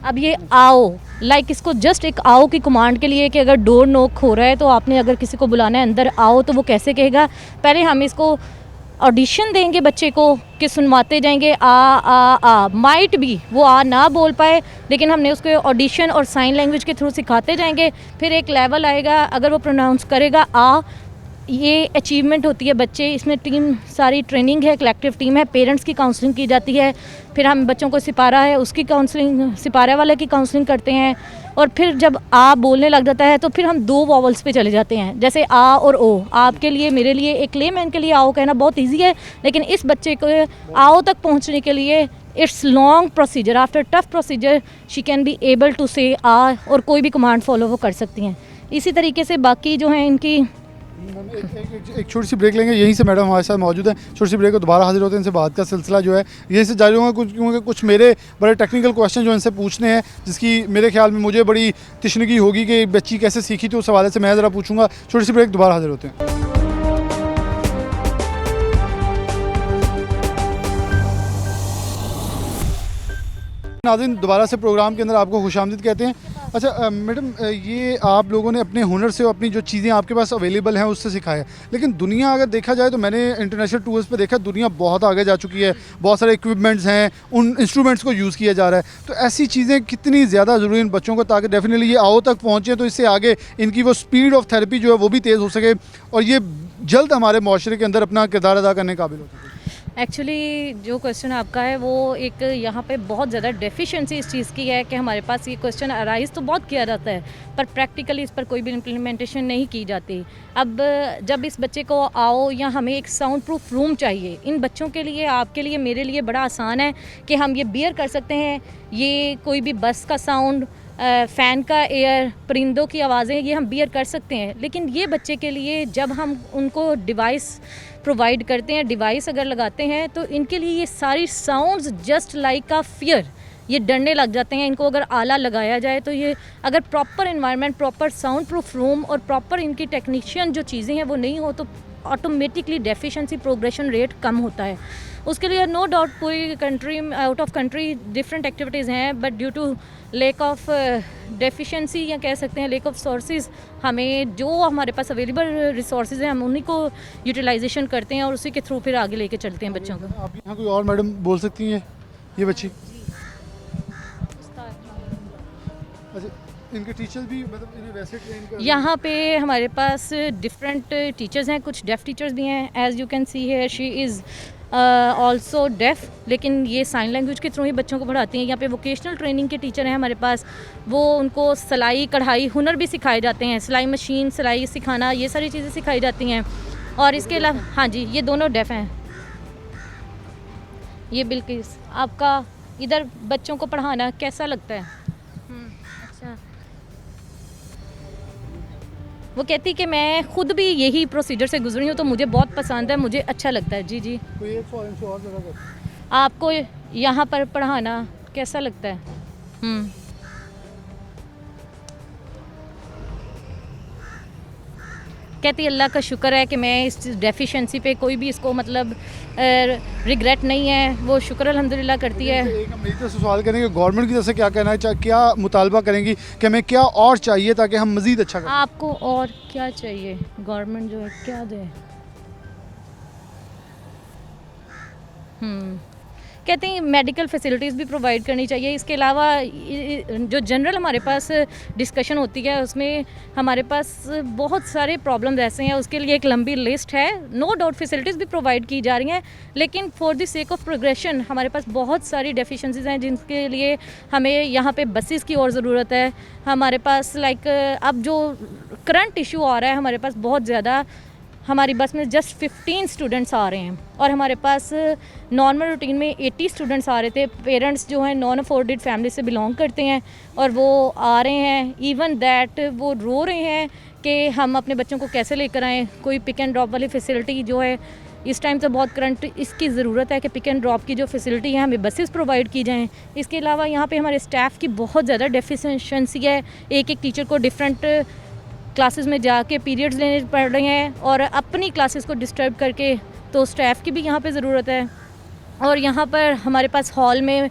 अब ये आओ, लाइक इसको जस्ट एक आओ की कमांड के लिए कि अगर डोर नॉक हो रहा है तो आपने अगर किसी को बुलाना है अंदर आओ, तो वो कैसे कहेगा। पहले हम इसको ऑडिशन देंगे बच्चे को कि सुनवाते जाएंगे आ। माइट भी वो आ ना बोल पाए, लेकिन हमने उसको ऑडिशन और साइन लैंग्वेज के थ्रू सिखाते जाएंगे। फिर एक लेवल आएगा, अगर वो प्रोनाउंस करेगा आ, ये अचीवमेंट होती है बच्चे। इसमें टीम सारी ट्रेनिंग है, कलेक्टिव टीम है, पेरेंट्स की काउंसलिंग की जाती है। फिर हम बच्चों को सिपारा है उसकी काउंसलिंग, सिपारा वाले की काउंसलिंग करते हैं। और फिर जब आ बोलने लग जाता है तो फिर हम 2 वॉवल्स पे चले जाते हैं, जैसे आ और ओ। आपके लिए मेरे लिए एक लेमैन के लिए आओ कहना बहुत ईजी है, लेकिन इस बच्चे को आओ तक पहुंचने के लिए it's long procedure. After tough procedure she can be able to say uh, और कोई भी कमांड फॉलो वो कर सकती हैं। इसी तरीके से बाकी जो हैं इनकी एक छोटी सी ब्रेक लेंगे, यहीं से मैडम हमारे साथ मौजूद हैं। छोटी सी ब्रेक को दोबारा हाजिर होते हैं, इनसे बात का सिलसिला जो है यहीं से जारी होगा। क्योंकि कुछ मेरे बड़े टेक्निकल क्वेश्चन जो इनसे पूछने हैं, जिसकी मेरे ख्याल में मुझे बड़ी तशनगी होगी कि बच्ची कैसे सीखी थी, उस हवाले से मैं ज़रा पूछूंगा। छोटी सी ब्रेक, दोबारा हाजिर होते हैं। नाज़रीन, दोबारा से प्रोग्राम के अंदर आपको खुशामदीद कहते हैं। अच्छा मैडम, ये आप लोगों ने अपने हुनर से अपनी जो चीज़ें आपके पास अवेलेबल हैं उससे सिखाया है, लेकिन दुनिया अगर देखा जाए तो मैंने इंटरनेशनल टूर्स पे देखा, दुनिया बहुत आगे जा चुकी है, बहुत सारे इक्विपमेंट्स हैं, उन इंस्ट्रूमेंट्स को यूज़ किया जा रहा है। तो ऐसी चीज़ें कितनी ज़्यादा ज़रूरी इन बच्चों को, ताकि डेफिनेटली ये आओ तक पहुँचे, तो इससे आगे इनकी वो स्पीड ऑफ थेरेपी जो है वो भी तेज़ हो सके और ये जल्द हमारे माशरे के अंदर अपना किरदार अदा करने काबिल हो सके। एक्चुअली जो क्वेश्चन आपका है वो एक यहाँ पे बहुत ज़्यादा डेफिशिएंसी इस चीज़ की है कि हमारे पास ये क्वेश्चन अराइज तो बहुत किया जाता है, पर प्रैक्टिकली इस पर कोई भी इम्प्लीमेंटेशन नहीं की जाती। अब जब इस बच्चे को आओ, या हमें एक साउंड प्रूफ रूम चाहिए इन बच्चों के लिए, आपके लिए, मेरे लिए बड़ा आसान है कि हम ये बियर कर सकते हैं। ये कोई भी बस का साउंड, फ़ैन का एयर, परिंदों की आवाज़ें, ये हम बियर कर सकते हैं। लेकिन ये बच्चे के लिए जब हम उनको डिवाइस प्रोवाइड करते हैं, डिवाइस अगर लगाते हैं तो इनके लिए ये सारी sounds just like a fear, ये डरने लग जाते हैं। इनको अगर आला लगाया जाए तो ये अगर proper environment, proper sound proof room और प्रॉपर इनकी टेक्नीशियन जो चीज़ें हैं वो नहीं हो तो ऑटोमेटिकली डेफिशिएंसी प्रोग्रेशन रेट कम होता है। उसके लिए नो डाउट पूरी country, out of country different activities हैं, but due to lack of deficiency या कह सकते हैं लेक ऑफ सोर्सेज, हमें जो हमारे पास अवेलेबल रिसोर्सेज हैं हम उन्हीं को यूटिलाइजेशन करते हैं और उसी के थ्रू फिर आगे लेके चलते हैं बच्चों को। आप यहाँ कोई और मैडम बोल सकती हैं ये बच्ची? अच्छा, इनके टीचर्स भी मतलब इन्हें वैसे ट्रेन कर यहाँ पे हमारे पास डिफरेंट टीचर्स हैं, कुछ डेफ टीचर्स भी हैं। एज़ यू कैन सी है शी इज़ ऑल्सो डेफ, लेकिन ये साइन लैंग्वेज के थ्रू ही बच्चों को पढ़ाती हैं। यहाँ पे वोकेशनल ट्रेनिंग के टीचर हैं हमारे पास, वो उनको सिलाई कढ़ाई हुनर भी सिखाए जाते हैं, सिलाई मशीन, सिलाई सिखाना, ये सारी चीज़ें सिखाई जाती हैं। और इसके अलावा हाँ जी, ये दोनों डेफ हैं। ये बिल्कुल आपका इधर बच्चों को पढ़ाना कैसा लगता है? अच्छा, वो कहती कि मैं खुद भी यही प्रोसीजर से गुजरी हूँ तो मुझे बहुत पसंद है, मुझे अच्छा लगता है। जी जी, कोई एक फॉरेन से और जगह कर आपको यहाँ पर पढ़ाना कैसा लगता है? कहती अल्लाह का शुक्र है कि मैं इस डेफिशिएंसी पे कोई भी इसको मतलब रिग्रेट नहीं है, वो शुक्र अल्हम्दुलिल्लाह करती है। एक हम मेरी तरफ से सवाल करेंगे गवर्नमेंट की तरफ से क्या कहना है, क्या मुतालबा करेंगी कि हमें क्या और चाहिए ताकि हम मज़ीद अच्छा करें? आपको और क्या चाहिए? गवर्नमेंट जो है क्या दे? कहते हैं मेडिकल फैसिलिटीज़ भी प्रोवाइड करनी चाहिए। इसके अलावा जो जनरल हमारे पास डिस्कशन होती है उसमें हमारे पास बहुत सारे प्रॉब्लम्स ऐसे हैं, उसके लिए एक लंबी लिस्ट है। नो डाउट फैसिलिटीज़ भी प्रोवाइड की जा रही हैं, लेकिन for the sake of progression हमारे पास बहुत सारी डेफिशिएंसीज़ हैं जिनके लिए हमें यहाँ पे बसेस की और ज़रूरत है। हमारे पास लाइक अब जो करंट इशू आ रहा है, हमारे पास बहुत ज़्यादा, हमारी बस में जस्ट 15 स्टूडेंट्स आ रहे हैं और हमारे पास नॉर्मल रूटीन में 80 स्टूडेंट्स आ रहे थे। पेरेंट्स जो हैं नॉन अफोर्डेड फैमिली से बिलोंग करते हैं और वो आ रहे हैं, इवन दैट वो रो रहे हैं कि हम अपने बच्चों को कैसे लेकर आएँ। कोई पिक एंड ड्रॉप वाली फैसिलिटी जो है इस टाइम तो बहुत करंट इसकी ज़रूरत है कि पिक एंड ड्रॉप की जो फैसिलिटी है हमें बसेस प्रोवाइड की जाएँ। इसके अलावा यहाँ पे हमारे स्टाफ की बहुत ज़्यादा डेफिशिएंसी है, एक टीचर को डिफरेंट क्लासेस में जाके पीरियड्स लेने पड़ रहे हैं और अपनी क्लासेस को डिस्टर्ब करके, तो स्टाफ की भी यहाँ पे ज़रूरत है। और यहाँ पर हमारे पास हॉल में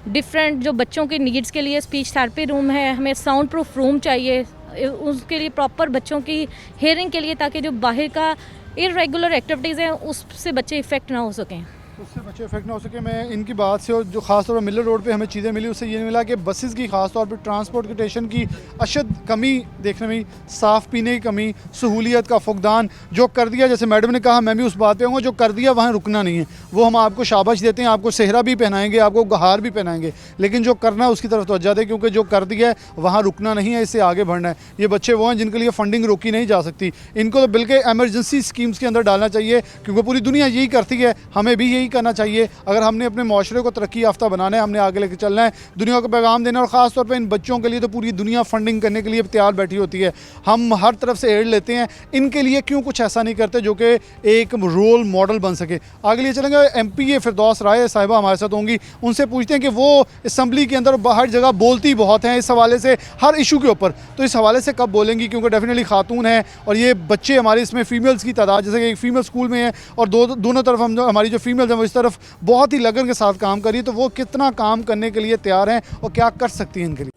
डिफरेंट जो बच्चों के नीड्स के लिए स्पीच थेरेपी रूम है, हमें साउंड प्रूफ रूम चाहिए उसके लिए, प्रॉपर बच्चों की हेयरिंग के लिए, ताकि जो बाहर का इरेगुलर एक्टिविटीज़ हैं उससे बच्चे इफ़ेक्ट ना हो सकें, उससे बच्चे इफेक्ट ना हो सके। मैं इनकी बात से और जो खास तौर पर मिलर रोड पे हमें चीज़ें मिली उससे ये मिला कि बसेस की खास तौर पर ट्रांसपोर्टेशन की अशद कमी देखने में, साफ़ पीने की कमी, सहूलियत का फुकदान जो कर दिया, जैसे मैडम ने कहा मैं भी उस बात पे हूँ, जो कर दिया वहाँ रुकना नहीं है। वो हम आपको शाबाश देते हैं, आपको सेहरा भी पहनाएंगे, आपको गहार भी पहनाएंगे, लेकिन जो करना है उसकी तरफ तवज्जो दें, क्योंकि जो कर दिया है वहाँ रुकना नहीं है, इससे आगे बढ़ना है। ये बच्चे वो हैं जिनके लिए फ़ंडिंग रोकी नहीं जा सकती, इनको तो बल्कि एमरजेंसी स्कीम्स के अंदर डालना चाहिए, क्योंकि पूरी दुनिया यही करती है, हमें भी यही करना चाहिए। अगर हमने अपने माशरे को तरक्की याफ्ता बनाना है, हमने आगे लेकर चलना है, दुनिया को पैगाम देना, और ख़ास तौर पर इन बच्चों के लिए तो पूरी दुनिया फंडिंग करने के लिए तैयार बैठी होती है। हम हर तरफ से एड लेते हैं, इनके लिए क्यों कुछ ऐसा नहीं करते जो कि एक रोल मॉडल बन सके। आगे लिए चलेंगे, MPA फिरदौस राय साहिबा हमारे साथ होंगी, उनसे पूछते हैं कि वो असम्बली के अंदर हर जगह बोलती बहुत हैं इस हवाले से, हर इशू के ऊपर, तो इस हवाले से कब बोलेंगी, क्योंकि डेफिनेटली खातून है और ये बच्चे हमारे इसमें फ़ीमेल्स की तादाद, जैसे कि एक फ़ीमेल स्कूल में है और दोनों तरफ हम जो हमारी जो फीमेल्स हैं वो इस तरफ बहुत ही लगन के साथ काम करी, तो वो कितना काम करने के लिए तैयार हैं और क्या कर सकती हैं इनके लिए।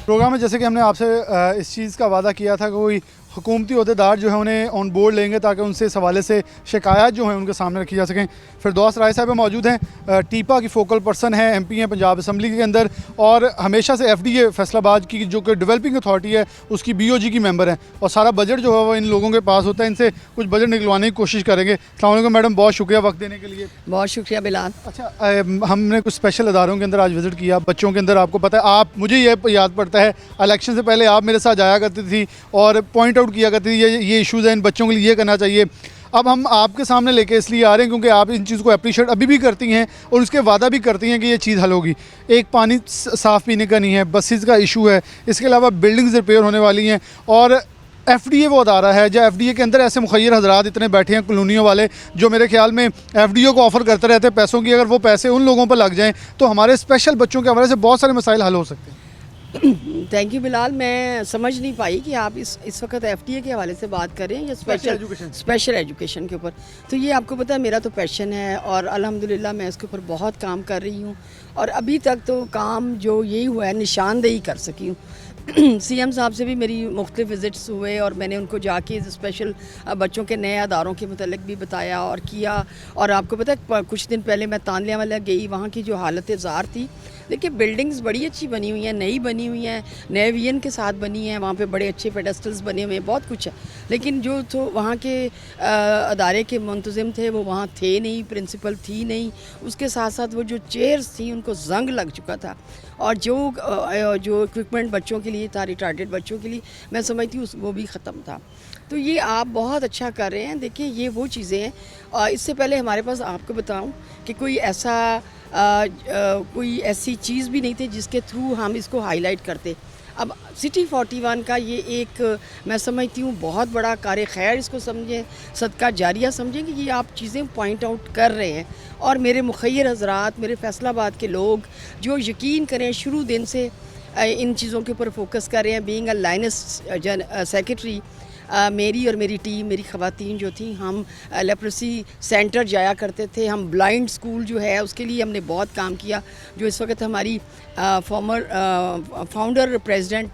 प्रोग्राम में जैसे कि हमने आपसे इस चीज़ का वादा किया था कि कोई हुकूमती अहदेदार जो है उन्हें ऑन बोर्ड लेंगे ताकि उनसे इस हवाले से शिकायत जो है उनके सामने रखी जा सकें। फिरदौस राय साहब मौजूद हैं, टीपा की फोकल पर्सन है, MP हैं पंजाब असम्बली के अंदर, और हमेशा से FDA फैसलाबाद की जो कि डेवलपिंग अथॉरिटी है उसकी BOG की मेंबर हैं, और सारा बजट जो है वो इन लोगों के पास होता है। इनसे कुछ बजट निकलवाने की कोशिश करेंगे। अस्सलाम वालेकुम मैडम, बहुत शुक्रिया वक्त देने के लिए। बहुत शुक्रिया बिलाल। अच्छा, हमने कुछ स्पेशल अदारों के अंदर आज विज़िट किया, बच्चों के अंदर आपको पता है, आप मुझे ये याद पड़ता है इलेक्शन से पहले आप मेरे साथ जाया करती थी और पॉइंट आउट किया करती थी ये इशूज़ हैं, इन बच्चों के लिए ये करना चाहिए। अब हम आपके सामने लेके इसलिए आ रहे हैं क्योंकि आप इन चीज़ को अप्रिशिएट अभी भी करती हैं और उसके वादा भी करती हैं कि ये चीज़ हल होगी। एक पानी साफ़ पीने का नहीं है, बसेस का इशू है, इसके अलावा बिल्डिंग्स रिपेयर होने वाली हैं, और FDA वो अदारा है जो FDA के अंदर ऐसे मुखैर हजरात इतने बैठे हैं कॉलोनियों वाले, जो मेरे ख्याल में FDO को ऑफ़र करते रहते हैं पैसों की, अगर वो पैसे उन लोगों पर लग जाएं तो हमारे स्पेशल बच्चों के हवाले से बहुत सारे मसाइल हल हो सकते हैं। थैंक यू बिलाल, मैं समझ नहीं पाई कि आप इस वक्त FTA के हवाले से बात कर रहे हैं या स्पेशल एजुकेशन के ऊपर। तो ये आपको पता है मेरा तो पैशन है और अल्हम्दुलिल्लाह मैं इसके ऊपर बहुत काम कर रही हूँ और अभी तक तो काम जो यही हुआ है निशानदेही कर सकी हूँ। CM साहब से भी मेरी मुख्तलिफ विज़िट्स हुए और मैंने उनको जाके स्पेशल बच्चों के नए अदारों के मतलब भी बताया और किया। और आपको पता है कुछ दिन पहले मैं तानलिया वाला गई, वहाँ की जो हालत ज़ार थी, देखिए बिल्डिंग्स बड़ी अच्छी बनी हुई हैं, नई बनी हुई हैं, नए विजन के साथ बनी हैं, वहाँ पे बड़े अच्छे पेडेस्टल्स बने हुए हैं, बहुत कुछ है। लेकिन जो तो वहाँ के अदारे के मुंतज़िम थे वो वहाँ थे नहीं, प्रिंसिपल थी नहीं, उसके साथ साथ वो जो चेयर्स थी उनको जंग लग चुका था और जो इक्विपमेंट बच्चों के लिए था, रिटार्डेड बच्चों के लिए, मैं समझती हूँ वो भी ख़त्म था। तो ये आप बहुत अच्छा कर रहे हैं। देखिए ये वो चीज़ें हैं। इससे पहले हमारे पास आपको बताऊं कि कोई ऐसी चीज़ भी नहीं थी जिसके थ्रू हम इसको हाईलाइट करते। अब सिटी 41 का ये एक मैं समझती हूँ बहुत बड़ा कार्य खैर इसको समझें, सदका जारिया समझें कि ये आप चीज़ें पॉइंट आउट कर रहे हैं। और मेरे मुखैर हजरात, मेरे फैसलाबाद के लोग जो यकीन करें शुरू दिन से इन चीज़ों के ऊपर फोकस कर रहे हैं। बीइंग अ लाइनस सेक्रेटरी, मेरी और मेरी टीम, मेरी ख़वातीन जो थी, हम लेप्रेसी सेंटर जाया करते थे, हम ब्लाइंड स्कूल जो है उसके लिए हमने बहुत काम किया। जो इस वक्त हमारी फाउंडर प्रेसिडेंट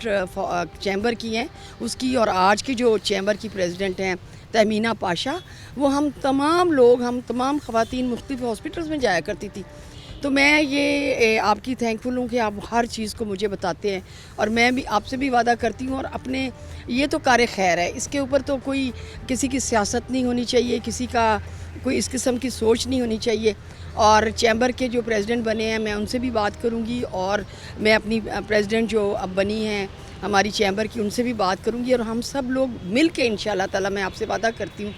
चैम्बर की हैं उसकी, और आज की जो चैम्बर की प्रेसिडेंट हैं तहमीना पाशा, वो हम तमाम ख़वातीन मुख्तलिफ हॉस्पिटल्स में जाया करती थी। तो मैं ये आपकी थैंकफुल हूँ कि आप हर चीज़ को मुझे बताते हैं और मैं भी आपसे भी वादा करती हूँ। और अपने ये तो कार्य खैर है, इसके ऊपर तो कोई किसी की सियासत नहीं होनी चाहिए, किसी का कोई इस किस्म की सोच नहीं होनी चाहिए। और चैम्बर के जो प्रेसिडेंट बने हैं मैं उनसे भी बात करूँगी और मैं अपनी प्रेसिडेंट जो अब बनी हैं हमारी चैम्बर की, उनसे भी बात करूँगी और हम सब लोग मिल के इंशाअल्लाह ताला मैं आपसे वादा करती हूँ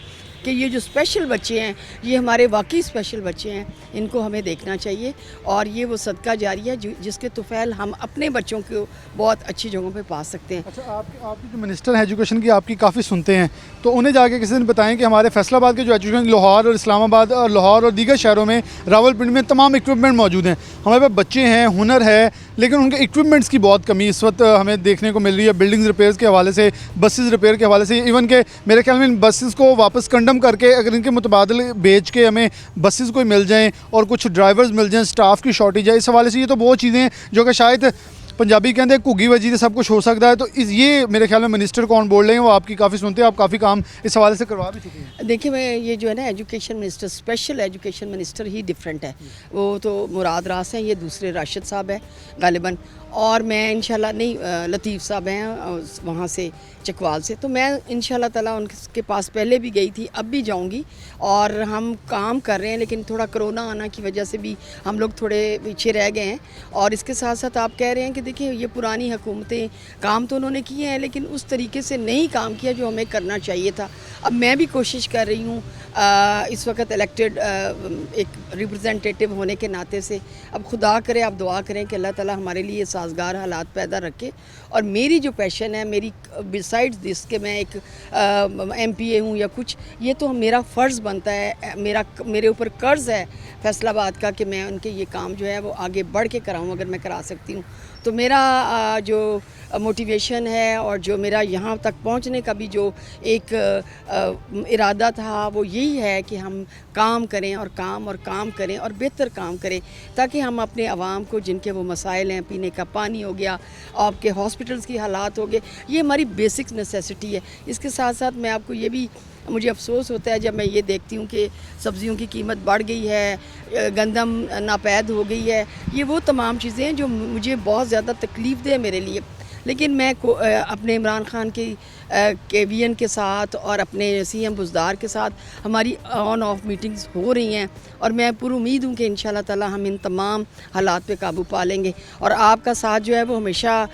कि ये जो स्पेशल बच्चे हैं ये हमारे वाकई स्पेशल बच्चे हैं, इनको हमें देखना चाहिए और ये वो सदका जारी है जिसके तुफैल हम अपने बच्चों को बहुत अच्छी जगहों पे पा सकते हैं। अच्छा, आपकी जो मिनिस्टर हैं एजुकेशन की आपकी काफ़ी सुनते हैं, तो उन्हें जाके किसी दिन बताएं कि हमारे फैसलाबाद के जो एजुकेशन लाहौर और इस्लामाबाद और लाहौर और दीगर शहरों में, रावलपिंडी में तमाम इक्विपमेंट मौजूद हैं। हमारे पास बच्चे हैं, हुनर है, लेकिन उनके इक्विपमेंट्स की बहुत कमी इस वक्त हमें देखने को मिल रही है। बिल्डिंग्स रिपेयर्स के हवाले से, बसेस रिपेयर के हवाले से, इवन के मेरे ख्याल में इन बसेस को वापस कंडम करके अगर इनके मुतबादले बेच के हमें बसेस कोई मिल जाएं और कुछ ड्राइवर्स मिल जाएं, स्टाफ की शॉर्टेज है, इस हवाले से ये तो बहुत चीज़ें हैं जो कि शायद पंजाबी के अंदर घुग्गी वजी से सब कुछ हो सकता है। तो ये मेरे ख्याल में मिनिस्टर कौन बोल रहे हैं वो आपकी काफ़ी सुनते हैं, आप काफ़ी काम इस हवाले से करवा भी चुके हैं। देखिए मैं ये जो है ना education minister, special education minister ही डिफरेंट है। वो तो मुराद रास हैं, ये दूसरे राशिद साहब है गालिबन, और मैं इंशाल्लाह नहीं लतीफ़ साहब हैं वहाँ से चकवाल से। तो मैं इंशाल्लाह ताला उनके पास पहले भी गई थी, अब भी जाऊँगी और हम काम कर रहे हैं। लेकिन थोड़ा कोरोना आना की वजह से भी हम लोग थोड़े पीछे रह गए हैं। और इसके साथ साथ आप कह रहे हैं कि देखिए ये पुरानी हुकूमतें काम तो उन्होंने किए हैं लेकिन उस तरीके से नहीं काम किया जो हमें करना चाहिए था। अब मैं भी कोशिश कर रही हूँ इस वक्त इलेक्टेड एक रिप्रेजेंटेटिव होने के नाते से। अब खुदा करे, आप दुआ करें कि अल्लाह ताला हमारे लिए साजगार हालात पैदा रखे। और मेरी जो पैशन है, मेरी बिसाइड्स दिस कि मैं एक MPA हूँ या कुछ, ये तो मेरा फ़र्ज़ बनता है, मेरे ऊपर कर्ज़ है फैसलाबाद का कि मैं उनके ये काम जो है वो आगे बढ़ के कराऊँ अगर मैं करा सकती हूँ। तो मेरा जो मोटिवेशन है और जो मेरा यहाँ तक पहुँचने का भी जो एक इरादा था वो यही है कि हम काम करें और काम करें और बेहतर काम करें, ताकि हम अपने आवाम को जिनके वो मसाइल हैं, पीने का पानी हो गया, आपके हॉस्पिटल्स की हालात हो गए, ये हमारी बेसिक नेसेसिटी है। इसके साथ साथ मैं आपको ये भी, मुझे अफसोस होता है जब मैं ये देखती हूँ कि सब्ज़ियों की कीमत बढ़ गई है, गंदम नापैद हो गई है। ये वो तमाम चीज़ें हैं जो मुझे बहुत ज़्यादा तकलीफ़ दे मेरे लिए। लेकिन मैं अपने इमरान खान के VN के साथ और अपने CM बुज़दार के साथ हमारी ऑन ऑफ मीटिंग्स हो रही हैं और मैं पूरी उम्मीद हूँ कि इंशाल्लाह ताला हम इन तमाम हालात पे काबू पा लेंगे। और आपका साथ जो है वो हमेशा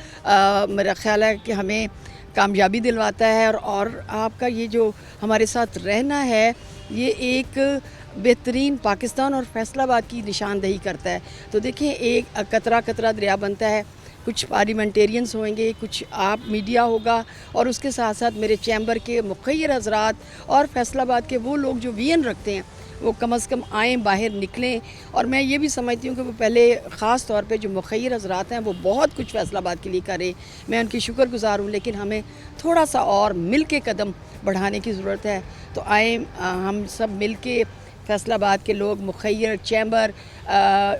मेरा ख्याल है कि हमें कामयाबी दिलवाता है और आपका ये जो हमारे साथ रहना है ये एक बेहतरीन पाकिस्तान और फैसलाबाद की निशानदही करता है। तो देखिए एक कतरा कतरा दरिया बनता है, कुछ पार्लियामेंटेरियंस होंगे, कुछ आप मीडिया होगा, और उसके साथ साथ मेरे चैम्बर के मुखैर हजरात और फैसलाबाद के वो लोग जो विजन रखते हैं वो कम से कम आएँ, बाहर निकलें। और मैं ये भी समझती हूँ कि वो पहले ख़ास तौर पे जो मुखैर हजरात हैं वो बहुत कुछ फैसलाबाद के लिए करें, मैं उनकी शुक्रगुजार हूँ, लेकिन हमें थोड़ा सा और मिल के कदम बढ़ाने की ज़रूरत है। तो आए हम सब मिल के फैसलाबाद के लोग, मुखैर, चैम्बर,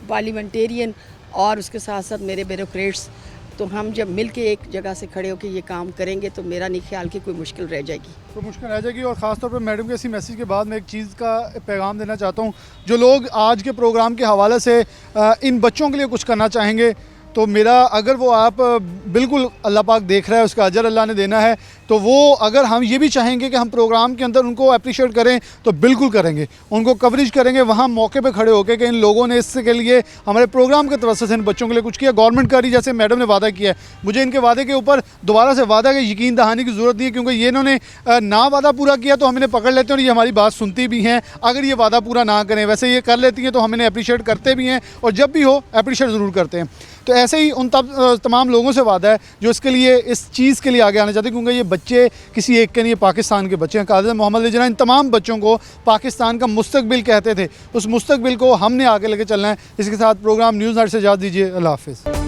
पार्लियामेंटेरियन और उसके साथ साथ मेरे ब्यूरोक्रेट्स, तो हम जब मिल के एक जगह से खड़े होकर ये काम करेंगे तो मेरा नहीं ख्याल कि कोई मुश्किल रह जाएगी। तो मुश्किल रह जाएगी। और ख़ास तौर पे मैडम के इसी मैसेज के बाद मैं एक चीज़ का पैगाम देना चाहता हूँ, जो लोग आज के प्रोग्राम के हवाले से इन बच्चों के लिए कुछ करना चाहेंगे, तो मेरा अगर वो आप बिल्कुल अल्लाह पाक देख रहा है, उसका अजर अल्लाह ने देना है, तो वो अगर हम ये भी चाहेंगे कि हम प्रोग्राम के अंदर उनको अप्रिशिएट करें तो बिल्कुल करेंगे, उनको कवरेज करेंगे वहाँ मौके पे खड़े होकर कि इन लोगों ने इससे के लिए हमारे प्रोग्राम के तवज्जो से इन बच्चों के लिए कुछ किया। गवर्नमेंट का जैसे मैडम ने वादा किया है, मुझे इनके वादे के ऊपर दोबारा से वादा के यकीन दहानी की ज़रूरत नहीं है, क्योंकि ये इन्होंने ना वादा पूरा किया तो हम इन्हें पकड़ लेते हैं और ये हमारी बात सुनती भी हैं। अगर ये वादा पूरा ना करें, वैसे ये कर लेती हैं तो हम इन्हें अप्रिशिएट करते भी हैं और जब भी हो अप्रिशिएट ज़रूर करते हैं। तो ऐसे ही उन तमाम लोगों से वादा है जो इसके लिए, इस चीज़ के लिए आगे आना चाहते हैं, क्योंकि ये बच्चे किसी एक के नहीं, पाकिस्तान के बच्चे हैं। कायद मोहम्मद अली जिन्ना इन तमाम बच्चों को पाकिस्तान का मुस्तकबिल कहते थे, उस मुस्तकबिल को हमने आगे लेके चलना है। इसके साथ प्रोग्राम न्यूज़ नाइट से इजाज़त दीजिए। अल्लाह हाफ़िज़।